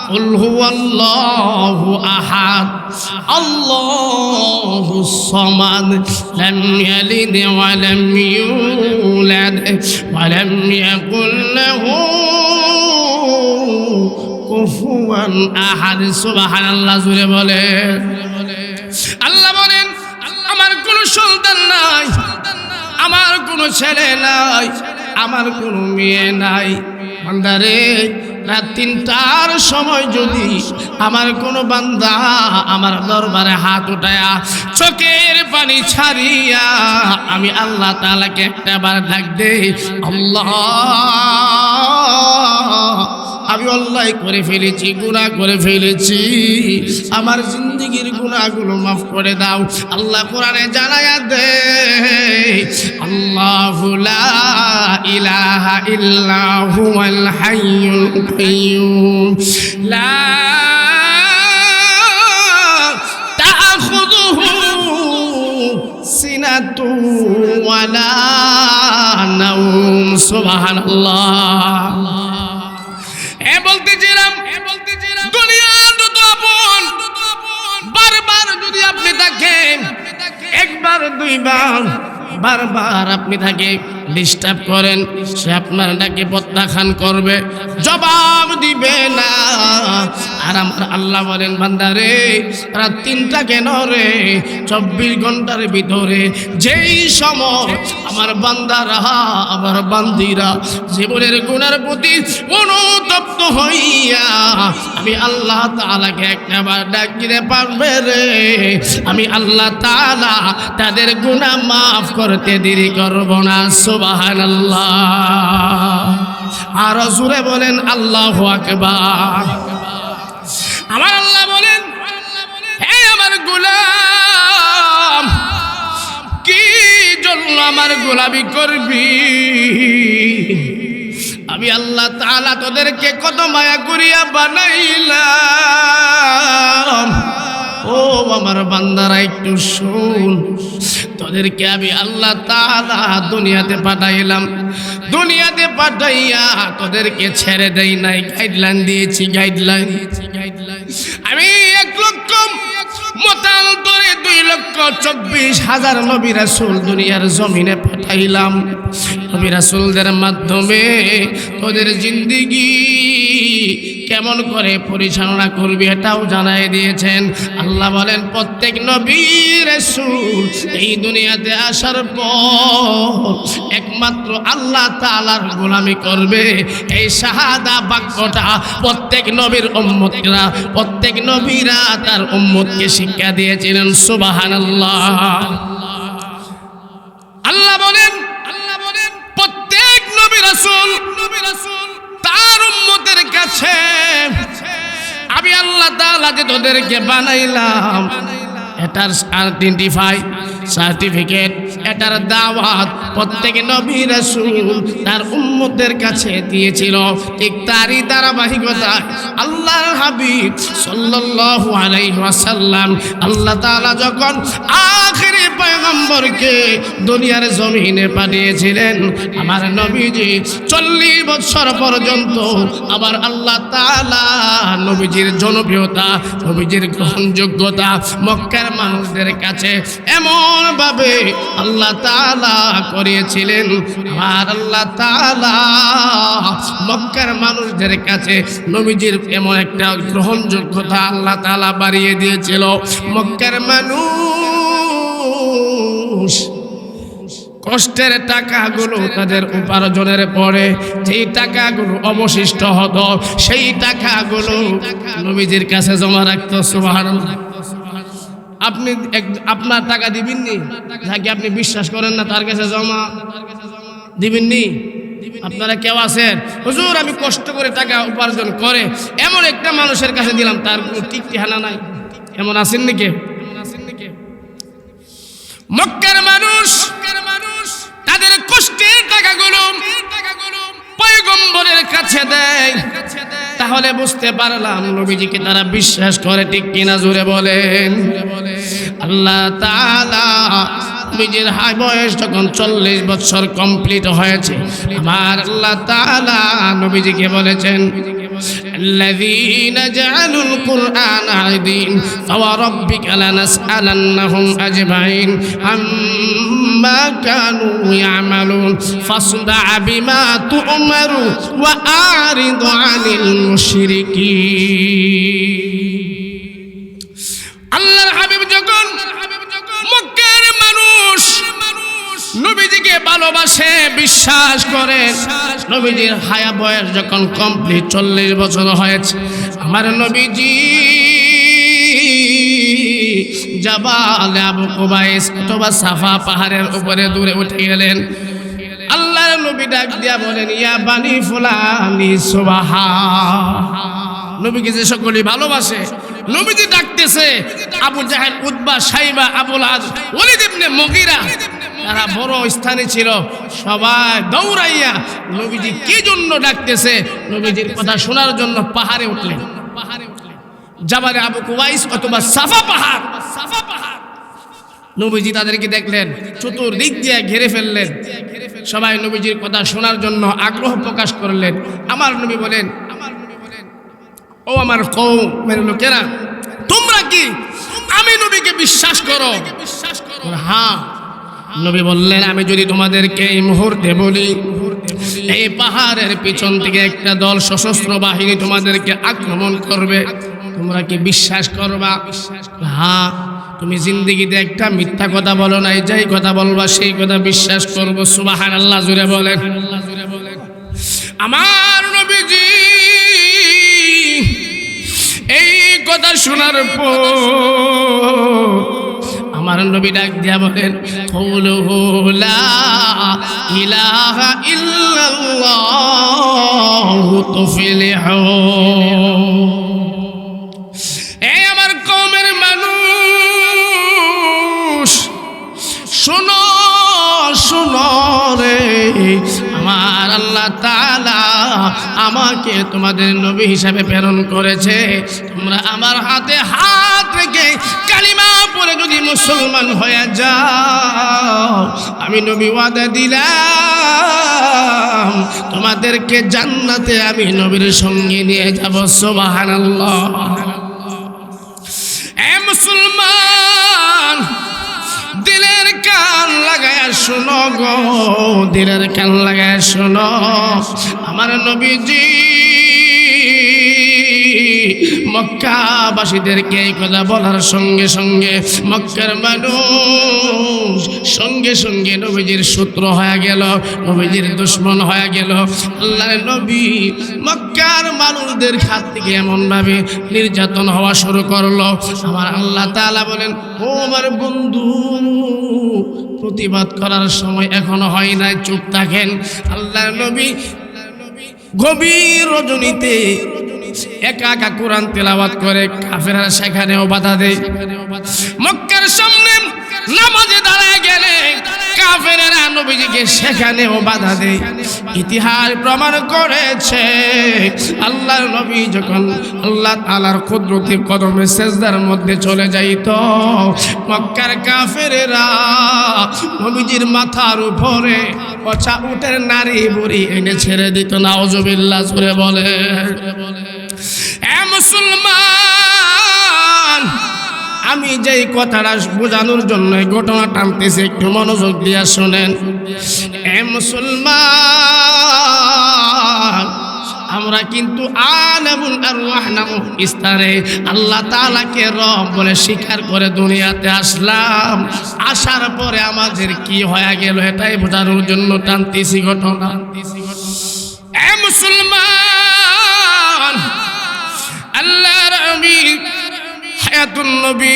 [SPEAKER 1] কুল হুয়াল্লাহু আহাদ আল্লাহুস সামাদ লাম ইয়ালিদ ওয়া লাম ইউলাদ ওয়া লাম ইয়াকুল লাহু কুফুয়ান আহাদ। সুবহানাল্লাহ, জোরে বলে। আল্লাহ বলেন, আমার কোনো সন্তান নাই, আমার কোনো ছেলে নাই, আমার কোনো মেয়ে নাই। বান্দারে, রাত 3টার সময় যদি আমার কোনো বান্দা আমার দরবারে হাত উঠায়া চোখের পানি ছাড়িয়া আমি আল্লাহ তাআলাকে একটাবার ডাক দেই, আল্লাহ, আমি অন্যায় করে ফেলেছি, গুনাহ করে ফেলেছি, আমার জিন্দেগীর গুনাহগুলো মাফ করে দাও। আল্লাহ কোরআনে জানায়া দে, আল্লাহু লা ইলাহা ইল্লা হুয়াল হাইয়ুল কাইয়্যুম লা তাখুযুহু সিনাতু ওয়ালা নাওম। সুবহানাল্লাহ। বলতেছিলাম, দুনিয়া যত আপন, বারবার যদি আপনি থাকেন, একবার, দুইবার, বারবার আপনি তাকে ডিস্টার্ব করেন, সে আপনার ডাকে প্রত্যাখ্যান করবে, জবাব দিবে না। আর আমার আল্লাহ বলেন, বান্দারে, রাত 3টা কেন রে, 24 ঘন্টার ভিতরে যেই সময় আমার বান্দারা, আমার বান্দিরা জীবনের গুনার প্রতি অনুতপ্ত হইয়া আমি আল্লাহ তাআলাকে একটাবার ডাক দিতে পারবে রে, আমি আল্লাহ তাআলা তাদের গুনাহ মাফ করতে দেরি করব না। সুবহানাল্লাহ। আর জোরে বলেন আল্লাহু আকবার। আমার আল্লাহ বলেন, হে আমার গোলাম, কি জন্য আমার গোলামি করবি? আমি আল্লাহ তাআলা তোদেরকে কত মায়া করিয়া বানাইলাম। ও আমার বান্দারা, একটু শুন, তোদেরকে আমি আল্লাহ তাআলা দুনিয়াতে পাঠাইলাম, দুনিয়াতে পাঠাইয়া তোদেরকে ছেড়ে দেই নাই, গাইডলাইন দিয়েছি, গাইডলাইন। আমি 1 লক্ষ মতান্তরে 2,24,000 নবী রাসূল দুনিয়ার জমিনে পাঠাইলাম। নবী রাসূলদের মাধ্যমে তোদের জিন্দেগি কেমন করে পরিচালনা করবি এটাও জানাই দিয়েছেন। আল্লাহ বলেন, প্রত্যেক নবী রাসূল এই দুনিয়াতে আসার পর একমাত্র আল্লাহ তাআলার গোলামি করবে, এই শাহাদা বাক্যটা প্রত্যেক নবীর উম্মতরা, প্রত্যেক নবীরা তার উম্মতকে শিক্ষা দিয়েছিলেন। সুবহানাল্লাহ। আল্লাহ বলেন, প্রত্যেক নবী রাসূল তার উম্মতের কাছে তোদেরকে বানাইলাম, এটার আইডেন্টিফাই সার্টিফিকেট, এটার দাওয়াত প্রত্যেক নবী রাসূল তার উম্মতদের কাছে দিয়েছিল। ঠিক তারই ধারাবাহিকতায় আল্লাহর হাবিব সাল্লাল্লাহু আলাইহি ওয়াসাল্লাম আল্লাহ তাআলা যখন আখিরি পয়গম্বরকে দুনিয়ার জমিনে পাঠিয়েছিলেন, আমার নবীজি 40 বছর পর্যন্ত আবার আল্লাহ তাআলা নবীজির জনপ্রিয়তা, নবীজির গ্রহণযোগ্যতা মক্কার মানুষদের কাছে এমন ভাবে আল্লাহ তাআলা করিয়েছিলেন। আর আল্লাহ তাআলা মক্কার মানুষদের কাছে নবীজির এমন একটা গ্রহণযোগ্যতা আল্লাহ তাআলা বাড়িয়ে দিয়েছিল। মক্কার মানুষ কষ্টের টাকাগুলো তাদের উপার্জনের পরে যেই টাকাগুলো অবশিষ্ট হতো, সেই টাকাগুলো নবীজির কাছে জমা রাখতো। সুবহানাল্লাহ। আপনি আপনার টাকা দিবেননি, যাকে আপনি বিশ্বাস করেন না তার কাছে জমা দিবেননি? আপনারা কেউ আছেন হুজুর আমি কষ্ট করে টাকা উপার্জন করে এমন একটা মানুষের কাছে দিলাম, তার কোনো টিকটিহানা নাই, এমন আছেন নাকি? মক্কার মানুষ তাদের কষ্টের টাকাগুলো পয়গম্বরের কাছে দেয়। তাহলে বুঝতে পারলাম নবীজিকে তারা বিশ্বাস করে, ঠিক কিনা জোরে বলেন। আল্লাহ তাআলা নবীজির হাই বয়স যখন 40 বছর কমপ্লিট হয়েছে, আমার আল্লাহ তাআলা নবীজিকে বলেছেন الذين جعلوا القرآن عضين فوربك لنسألنهم أجمعين عما كانوا يعملون فاصدع بما تؤمر وأعرض عن المشركين। আল্লাহর হাবিব যখন মক্কার মানুষ নবীজিকে ভালোবাসে, বিশ্বাস করে, নবীজির হায়া বয়স যখন কমপ্লিট 40 বছর হয়েছে, আমার নবীজি জাবাল আবু কুবাইস অথবা সাফা পাহাড়ের উপরে দূরে উঠে গেলেন। আল্লাহর নবী ডাক দিয়া বলেন ইয়া বানি ফুলানি সুবহান। নবীকে যে সকলেই ভালোবাসে, নবীজি ডাকতেছে আবু জাহেল, উতবা, সাইবা, আবুল আজ, ওলীদ ইবনে মুগীরা, তারা বড় স্থানে ছিল, সবাই দৌড়াইয়া নবীজি কি জন্য ডাকতেছে নবীজির কথা শোনার জন্য পাহাড়ে উঠলেন। জাবালে আবু কুবাইস অথবা সাফা পাহাড়। নবীজি তাদেরকে দেখলেন, চতুর্দিক দিয়ে ঘিরে ফেললেন, সবাই নবীজির কথা শোনার জন্য আগ্রহ প্রকাশ করলেন। আমার নবী বলেন, ও আমার কওমের লোকেরা, তোমরা কি আমি নবীকে বিশ্বাস করো? হ্যাঁ। নবী বললেন, আমি যদি তোমাদেরকে এই মুহূর্তে বলি এই পাহাড়ের পিছন থেকে একটা দল সশস্ত্র বাহিনী তোমাদেরকে আক্রমণ করবে, তোমরা কি বিশ্বাস করবা? হ্যাঁ। তুমি জিন্দেগিতে একটা মিথ্যা কথা বলো নাই, যেই কথা বলবা সেই কথা বিশ্বাস করবো। সুবহানাল্লাহ জোরে বলেন। আমার নবীজি এই কথা শোনার পর আমার নবী ডাক দিয়া বলেন কুলু লা ইলাহা ইল্লাল্লাহু তুফলিহু। এই আমার কওমের মানুষ, শোনো শোনো রে, আমার আল্লাহ তাআলা আমাকে তোমাদের নবী হিসাবে প্রেরণ করেছে। তোমরা আমার হাতে হাত রেখে কালিমা পড়ে যদি মুসলমান হয়ে যাও, আমি নবী ওয়াদা দিলাম তোমাদেরকে জান্নাতে আমি নবীর সঙ্গে নিয়ে যাব। সুবহানাল্লাহ। এ মুসলমান, দিলের কান লাগায় শোনো গো, দিলের কান লাগায় শোনো। আমার নবীজি মক্কাবাসীদেরকে এই কথা বলার সঙ্গে সঙ্গে মক্কার মানুষ সঙ্গে সঙ্গে নবীজির শত্রু হয়ে গেল, নবীজির দুশমন হয়ে গেল। আল্লাহর নবী মক্কার মানুষদের হাত থেকে এমনভাবে নির্যাতন হওয়া শুরু করলো। আমার আল্লাহ তাআলা বলেন, ও আমার বন্ধু, প্রতিবাদ করার সময় এখনো হয় নাই, চুপ থাকেন। আল্লাহর নবী গভীর রজনীতে একা একা কোরআন তেলাওয়াত করে, কাফেররা সেখানেও বাধা দেয়। মক্কার সামনে নামাজে দাঁড়ায় গেলে কাফেররা নবীজিকে সেখানেও বাধা দেয়। ইতিহাস প্রমাণ করেছে আল্লাহর নবী যখন আল্লাহ তাআলার কুদরতি কদমে সিজদার মধ্যে চলে যাইত, মক্কার কাফেররা নবীজির মাথার উপরে পচা উটের নারী বুড়ি এনে ছেড়ে দিত। নাউজুবিল্লাহ জোরে বলে। এ মুসলমান, আমি যেই কথাটা বোঝানোর জন্য ঘটনা টানতেছি, একটু মনোযোগ দিয়ে শুনেন। এ মুসলমান, আমরা কিন্তু আনামুল আরওয়াহনামু ইস্তারে আল্লাহ তাআলাকে রব বলে স্বীকার করে দুনিয়াতে আসলাম। আসার পরে আমাদের কি হয়ে গেল এটাই বোঝানোর জন্য টানতেছি ঘটনা। এ মুসলমান, আল্লাহর নবী হায়াতুন নবী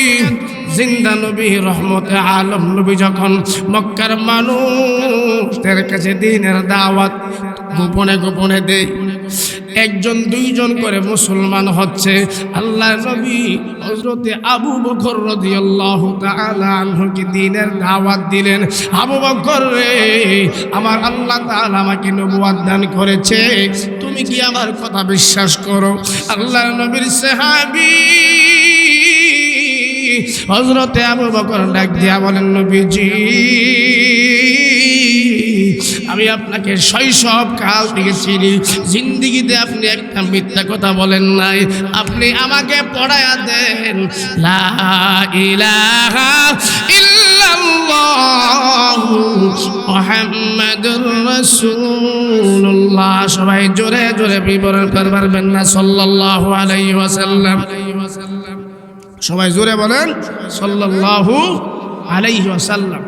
[SPEAKER 1] জিন্দা নবী রহমতে আলম নবী যখন মক্কার মানুষদের কাছে দ্বীনের দাওয়াত গোপনে গোপনে দেয়, একজন দুইজন করে মুসলমান হচ্ছে। আল্লাহর নবী হযরতে আবু বকর রাদিয়াল্লাহু তাআলা আনহুকে দ্বীনের দাওয়াত দিলেন। আবু বকর রে, আমার আল্লাহ তাআলা আমাকে নবুয়ত দান করেছে, তুমি কি আমার কথা বিশ্বাস করো? আল্লাহর নবীর সাহাবী হযরতে আবু বকর ডাক দিয়া বলেন, নবীজি, আমি আপনাকে শৈশব কাল থেকে চিনি, জিন্দেগিতে আপনি একটা মিথ্যা কথা বলেন নাই। আপনি আমাকে পড়ায়া দেন লা ইলাহা ইল্লাল্লাহু মুহাম্মাদুর রাসূলুল্লাহ। সবাই জোরে জোরে বিবরণ পারবেন না সাল্লাল্লাহু আলাইহি ওয়াসাল্লাম? সবাই জোরে বলেন সাল্লাল্লাহু আলাইহি ওয়াসাল্লাম।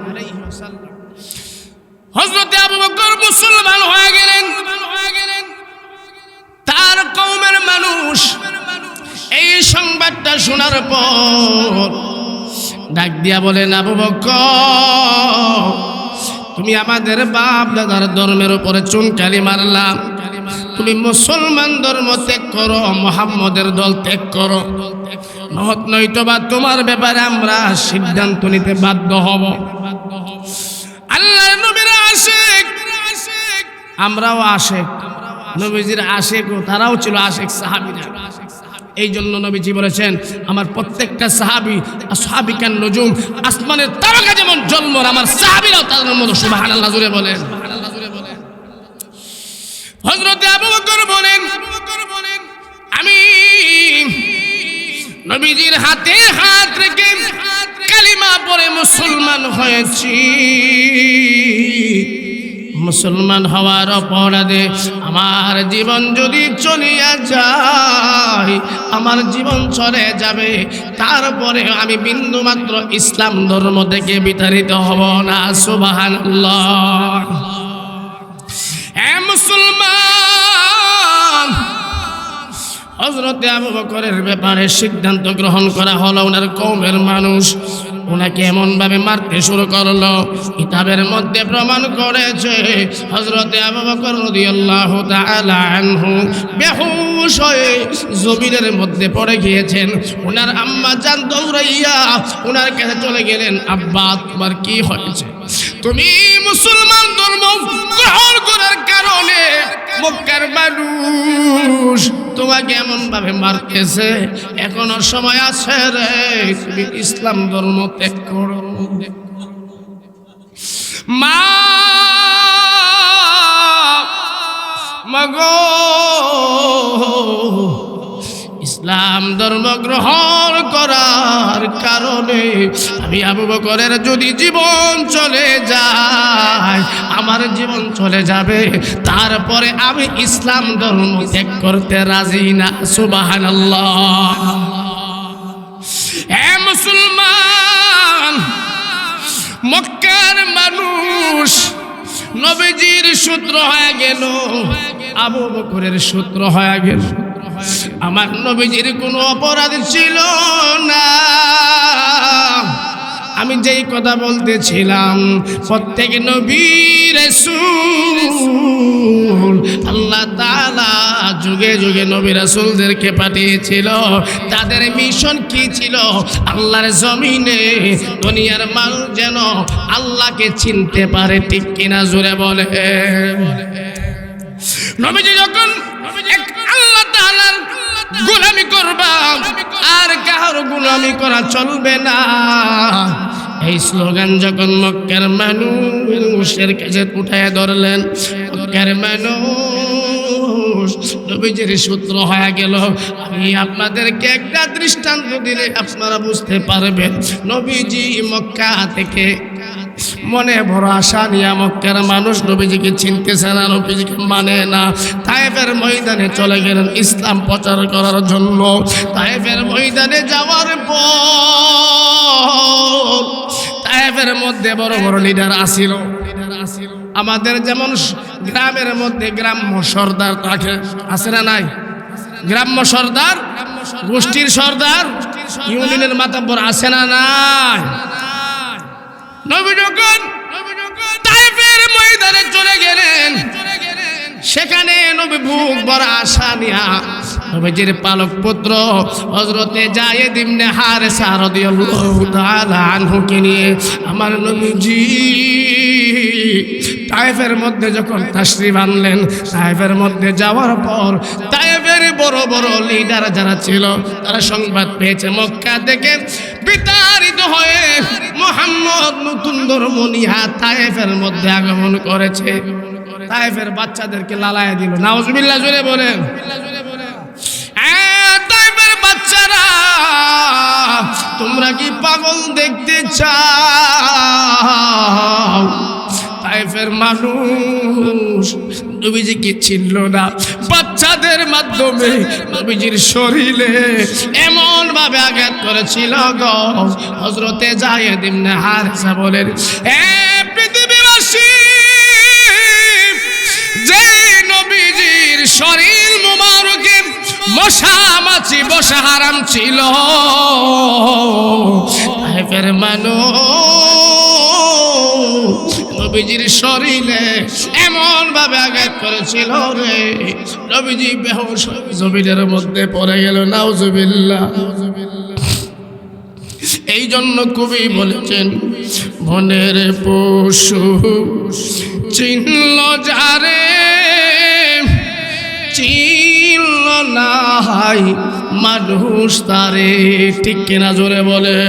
[SPEAKER 1] হযরত আবু বকর মুসলমান হয়ে গেলেন। তার কওমের মানুষ এই সংবাদটা শোনার পর ডাক দিয়া বলেন, আবু বকর, তুমি আমাদের বাপ দাদার ধর্মের উপরে চুনকালি মারলাম, তুমি মুসলমান ধর্ম ত্যাগ করো, মুহাম্মদের দল ত্যাগ করো, নয়তোবা তোমার ব্যাপারে আমরা সিদ্ধান্ত নিতে বাধ্য হব। আল্লাহর নবীর আশিক, আমরাও আশিক, নবীজির আশিক, তারাও ছিল আশিক সাহাবীরা। এই জন্য নবীজি বলেছেন, আমার প্রত্যেকটা সাহাবী আসহাবিকান নুজুম, আসমানের তারকা যেমন জন্মর, আমার সাহাবীরাও তাদের মতো। সুবহানাল্লাহ জোরে বলেন। হযরত আবু বকর বলেন, আমি নবীজির হাতে হাত রেখে কালিমা পড়ে মুসলমান হয়েছি। মুসলমান হওয়ার অপরাধে আমার জীবন যদি চলিয়া যায়, আমার জীবন চলে যাবে, তারপরে আমি বিন্দু মাত্র ইসলাম ধর্ম থেকে বিতাড়িত হব না। সুবহানাল্লাহ। হে মুসলমান, হযরতে আবু বকরের ব্যাপারে সিদ্ধান্ত গ্রহণ করা হলো। ওনার কওমের মানুষ ওনাকে এমন ভাবে মারতে শুরু করলো, কিতাবের মধ্যে প্রমাণ করেছে হযরতে আবু বকর রাদিয়াল্লাহু তাআলা আনহু বেহুশ হয়ে জমিনের মধ্যে পড়ে গিয়েছেন। ওনার আম্মা জান দৌড়াইয়া ওনার কাছে চলে গেলেন, আব্বা, তোমার কি হয়েছে? তুমি মুসলমান ধর্ম গ্রহণ করার কারণে মক্কার মানুষ তোমাকে এমন ভাবে মারতেছে, এখনো সময় আছে রে, তুমি ইসলাম ধর্ম ত্যাগ করো। মাগো, ইসলাম ধর্ম গ্রহণ করার কারণে আমি আবু বকরের যদি জীবন চলে যায়, আমার জীবন চলে যাবে, তারপরে আমি ইসলাম ধর্ম ত্যাগ করতে রাজি না। সুবহানাল্লাহ। হে মুসলমান, মক্কার মানুষ নবীজির সূত্র হয়ে গেল, আবু বকরের সূত্র হয়ে গেল। আমার নবীজির কোনো অপরাধ ছিল না, আমি যেই কথা বলতেছিলাম, প্রত্যেক নবী রাসূল আল্লাহ তাআলা যুগে যুগে নবী রাসূলদেরকে পাঠিয়েছিল। তাদের মিশন কি ছিল? আল্লাহর জমিনে দুনিয়ার মানুষ যেন আল্লাহকে চিনতে পারে। ঠিক কিনা জোরে বলে। নবীজি যখন আল্লাহ তাআলার গোলামি করবা, আর কারো গোলামি করা চলবে না, এই স্লোগান যখন মক্কার মানুষের কাছে উঠায় ধরলেন, মক্কার মানুষ নবীজির সূত্র হয়ে গেল। আমি আপনাদেরকে একটা দৃষ্টান্ত দিলে আপনারা বুঝতে পারবেন। নবীজি মক্কা থেকে মনে বড় আশা নিয়ে মক্কার মানুষ নবীজিকে চিনতেছে না, নবীজিকে মানে না। তায়েফের ময়দানে চলে গেলেন ইসলাম প্রচার করার জন্য। তায়েফের ময়দানে যাওয়ার পর তায়েফের মধ্যে বড় বড় লিডার আসিল। আমাদের যেমন গ্রামের মধ্যে গ্রাম্য সর্দার থাকে, আছে না নাই? গ্রাম্য সর্দার, গোষ্ঠীর সর্দার, ইউনিয়নের মাতব্বর আছে না নাই? নবী যখন তায়েফের ময়দানে চলে গেলেন, সেখানে নবী বুক বড় আশা নিয়া নবীজির পালক পুত্র হযরতে যায়েদ ইবনে হারেসা রাদিয়াল্লাহু তাআলা আনহুকে নিয়ে আমার নবীজি তায়েফের মধ্যে যখন তাশরিফ আনলেন, তায়েফের মধ্যে যাওয়ার পর তায়েফের বড় বড় লিডার যারা ছিল তারা সংবাদ পেয়েছে মক্কা থেকে বিতাড়িত হয়ে মুহাম্মদ নতুন ধর্ম নিয়ে তায়েফের মধ্যে আগমন করেছে। তায়েফের বাচ্চাদেরকে লালায় দিল। নাউজুবিল্লাহ জোরে বলেন। তায়েফের বাচ্চারা, তোমরা কি পাগল দেখতে চাও? তায়েফের মানুষ নবীজিকে চিনল না। বাচ্চাদের মাধ্যমে নবীজির শরীরে এমন ভাবে আঘাত করেছিল গো। হযরতে যায়েদ ইবনে হারেসা বলেন, পৃথিবীবাসী, যে নবীজির শরীর মোবারকে মশা মাছি বসা হারাম ছিল, তায়েফের মানুষ নবীজির শরীরে এমন ভাবে আঘাত করেছিল রে, নবীজি বেহুশ জমিনের মধ্যে পড়ে গেল। নাউজুবিল্লাহ। এই জন্য কবি বলেছেন, বনের পশু চিনল যারে, চিনল নাই মানুষ তারে। ঠিক কিনা জোরে বলে।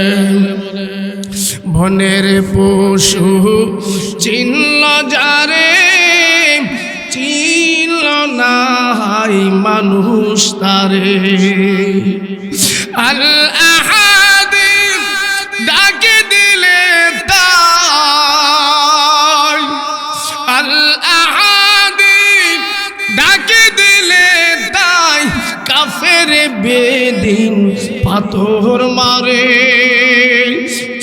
[SPEAKER 1] বনের পশু চিনল যারে, চিনল নাই মানুষ তারে। আল্লাহ ডাকে দিলে তাই, আল্লাহ ডাকে দিলে তাই, কাফের বেদিন পাথর মারে।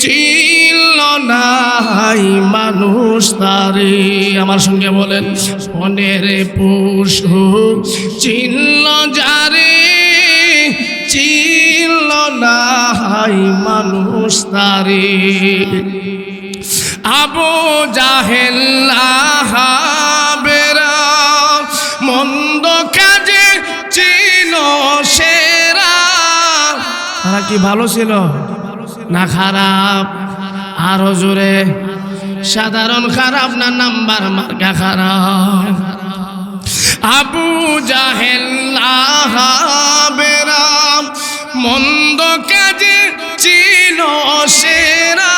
[SPEAKER 1] চিনল নাই মানুষ তারে। আমার সঙ্গে বলেন, বনের পশু চিনল যারে, চিনল নাই মানুষ তারে। আবু জাহেল আহাবেরা মন্দ কাজে চিন সেরা। তারা কি ভালো ছিল না খারাপ? আরো জোরে। সাধারণ খারাপ না নাম্বার মার্কা খারাপ? আবু জাহেল আহাবেরা মন্দ কাজে চিন সেরা।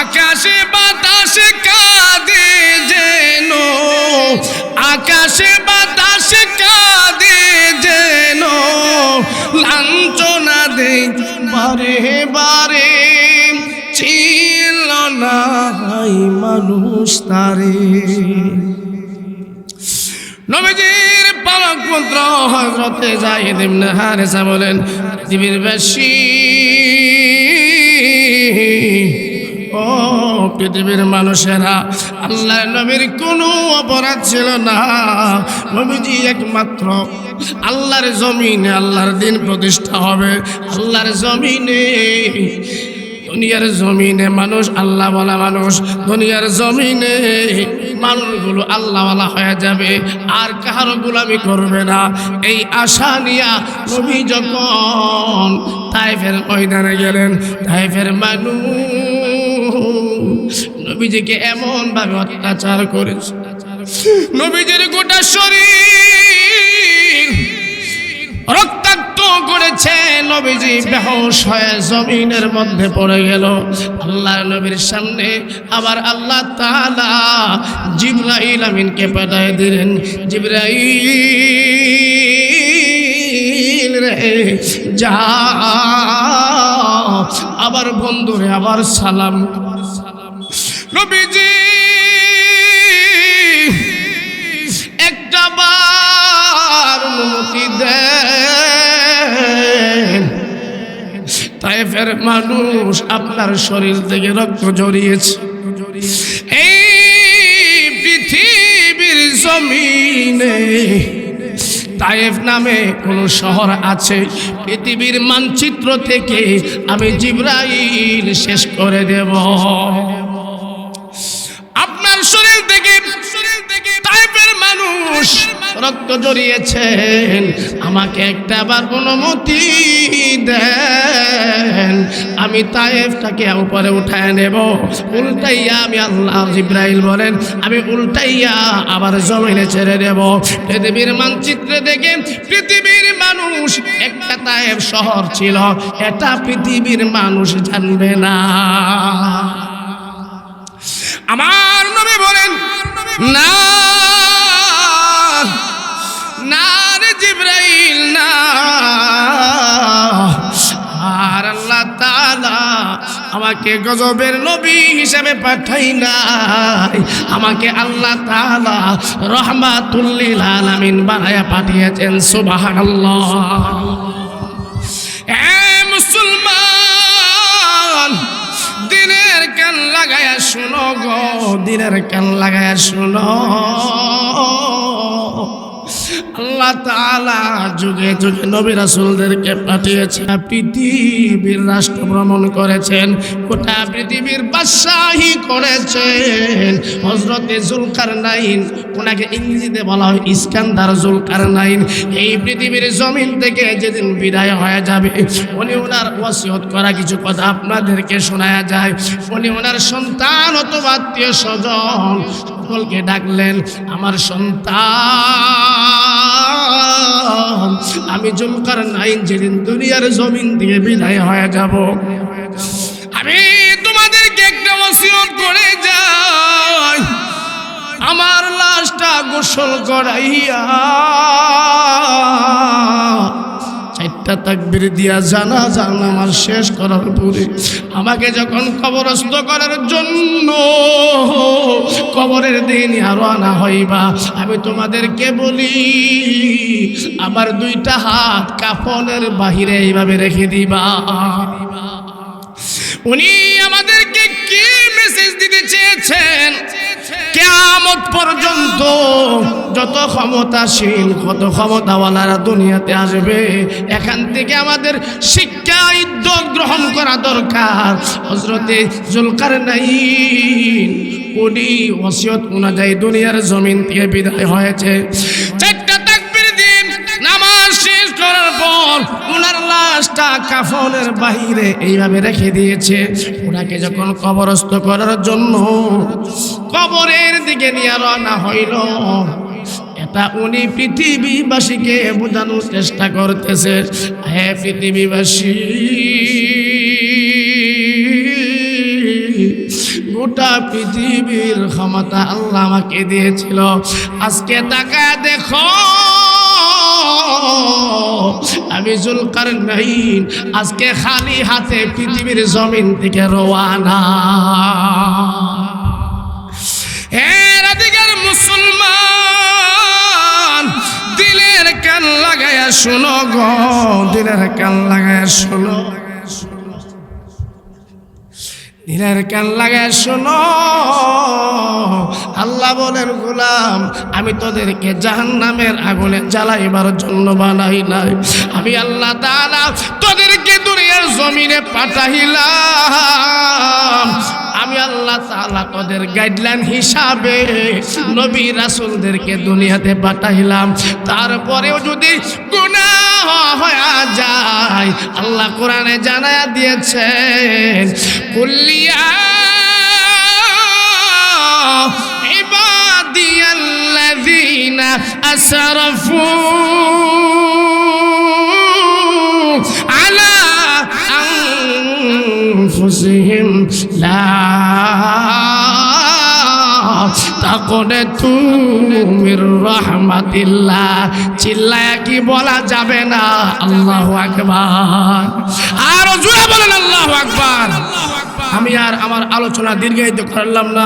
[SPEAKER 1] আকাশে বাতাসে কাঁদে যেন, আকাশে বাতাসে কাঁদে যেন, লাঞ্ছনা দে বারে বারে। চিনল নাই মানুষ তারে। নবীজির পালক পুত্র হযরতে যায়েদ ইবনে হারেসা বলেন, পৃথিবীর বাসী, ও পৃথিবীর মানুষেরা, আল্লাহ নবীর কোনো অপরাধ ছিল না। নবীজি একমাত্র আল্লাহর জমিনে আল্লাহর দিন প্রতিষ্ঠা হবে। আল্লাহর জমিনে দুনিয়ার জমিনে মানুষ আল্লাহ বলা মানুষ, দুনিয়ার জমিনে মানুষগুলো আল্লাহওয়ালা হয়ে যাবে, আর কারো গোলামি করবে না। এই আশা নিয়া নবী যখন তায়েফের ময়দানে গেলেন, তায়েফের মানুষ নবীজিকে এমন ভাবে অত্যাচার করেছে, নবীজির গোটা শরীর রক্তাক্ত করেছে। নবীজি বেহুশ হয়ে জমিনের মধ্যে পড়ে গেল। আল্লাহর নবীর সামনে আবার আল্লাহ তাআলা জিবরাইল আমিনকে পাঠিয়ে দিলেন। জিবরাইল রে যা, আবার বন্ধুরে আবার সালাম। নবীজি একটা বার অনুমতি দেন, তায়েফের মানুষ আপনার শরীর থেকে রক্ত ঝরিয়েছে। এই পৃথিবীর জমিনে তায়েফ নামে কোন শহর আছে? পৃথিবীর মানচিত্র থেকে আমি জিবরাইল শেষ করে দেব। আপনার শরীর থেকে তায়েফের মানুষ রক্ত জড়িয়েছেন, আমাকে একটা বার অনুমতি দেন, আমি তায়েফটাকে উপরে উঠায় নেব। উল্টাইয়া আমি আল্লাহ, জিবরাইল বলেন, আমি উল্টাইয়া আবার জমিনে ছেড়ে দেব। পৃথিবীর মানচিত্রে দেখে পৃথিবীর মানুষ একটা তায়েফ শহর ছিল, এটা পৃথিবীর মানুষ জানবে না। আমার নবী বলেন, না না রে জিবরাইল না। আর আল্লাহ তাআলা আমাকে গজবের নবী হিসেবে পাঠাই নাই, আমাকে আল্লাহ তাআলা রাহমাতুল লিল আলামিন বানায়া পাঠিয়েছেন। সুবহানাল্লাহ। এ মুসলমান, দিনের কান লাগায়া শুনো গো, দিনের কান লাগায়া শুনো। আল্লাহ তাআলা যুগে যুগে নবী রাসূলদেরকে পাঠিয়েছেন, পৃথিবীর রাষ্ট্র ভ্রমণ করেছেন, গোটা পৃথিবীর বাদশাহী করেছেন। হযরতে জুলকারনাইন, ওনাকে ইংরেজিতে বলা হয় ইস্কান্দার জুলকারনাইন, এই পৃথিবীর জমিন থেকে যেদিন বিদায় হয়ে যাবে, উনি ওনার ওসিয়ত করা কিছু কথা আপনাদেরকে শোনায়া যায়। উনি ওনার সন্তান অথবা আত্মীয় স্বজন সকলকে ডাকলেন, আমার সন্তান, আমি জুলকারনাইন যেদিন দুনিয়ার জমিন থেকে বিদায় হয়ে যাব, আমি তোমাদেরকে একটা ওসিয়ত করে যাই, আমার লাশটা গোসল করাইয়া চারটা তাকবীর দিয়া জানাজা নামাজ শেষ করার পরে আমাকে যখন কবরস্থ করার জন্য কবরের দিন আরো আনা হইবা, আমি তোমাদেরকে বলি আমার দুইটা হাত কাফনের বাহিরে এইভাবে রেখে দিবা। উনি আমাদেরকে কি মেসেজ দিতে চেয়েছেন? কিয়ামত পর্যন্ত যত ক্ষমতাশীল, কত ক্ষমতাওয়ালারা দুনিয়াতে আসবে, এখান থেকে আমাদের শিক্ষা উদ্যোগ গ্রহণ করা দরকার। হযরতে জুলকারনাইন উনি ওসিয়ত অনুযায়ী দুনিয়ার জমিন থেকে বিদায় হয়েছে। চারটা তাকবীর দিয়ে নামাজ শেষ করার পর ওনার লাশটা কাফনের বাইরে এইভাবে রেখে দিয়েছে। ওনাকে যখন কবরস্থ করার জন্য কবরের দিকে নিয়ে রওনা হইল, এটা উনি পৃথিবীবাসীকে বোঝানোর চেষ্টা করতেছে, হে পৃথিবীবাসী, গোটা পৃথিবীর ক্ষমতা আল্লাহ আমাকে দিয়েছিল, আজকে তাকায় দেখো আমি জুলকারনাইন আজকে খালি হাতে পৃথিবীর জমিন থেকে রওয়ানা। হে রাদিগার মুসলমান, দিলের কান লাগায়া শুনো গো, দিলের কান লাগায়া শুনো, দিলের কান লাগায় শোনো। আল্লাহ বলেন, গোলাম, আমি তোদেরকে জাহান্নামের আগুনে জ্বালাইবার জন্য বানাই নাই, আমি আল্লাহ তাআলা তোদেরকে দুনিয়া দুনিয়ার জমিনে পাঠাইলাম, আমি আল্লাহ তাআলা তোদের গাইডলাইন হিসাবে নবী রাসূলদেরকে দুনিয়াতে পাঠাইলাম। তারপরেও যদি গুনাহ হয়ে যায়, আল্লাহ কোরআনে জানায়া দিয়েছেন, কুল্লিয়া ইবাদিয়াল্লাযীনা আসরাফু আলা আনফুসিহিম লা তাকুনাতু মির রাহমাতিল্লাহ। চিল্লায়া কি বলা যাবে না? আল্লাহু আকবার। আর জোরে বলেন আল্লাহু আকবার। আমি আর আমার আলোচনা দীর্ঘায়িত করলাম না,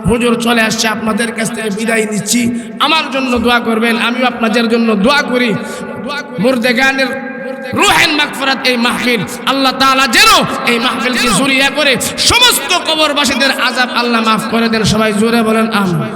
[SPEAKER 1] হুজুর চলে আসছে, আপনাদের কাছ থেকে বিদায় নিচ্ছি। আমার জন্য দোয়া করবেন, আমিও আপনাদের জন্য দোয়া করি। মুর্দেগানের রূহের মাগফিরাত এই মাহফিল, আল্লাহ তাআলা যেন এই মাহফিলকে জুরিয়া করে সমস্ত কবরবাসীদের আযাব আল্লাহ মাফ করে দেন। সবাই জোরে বলেন আমিন।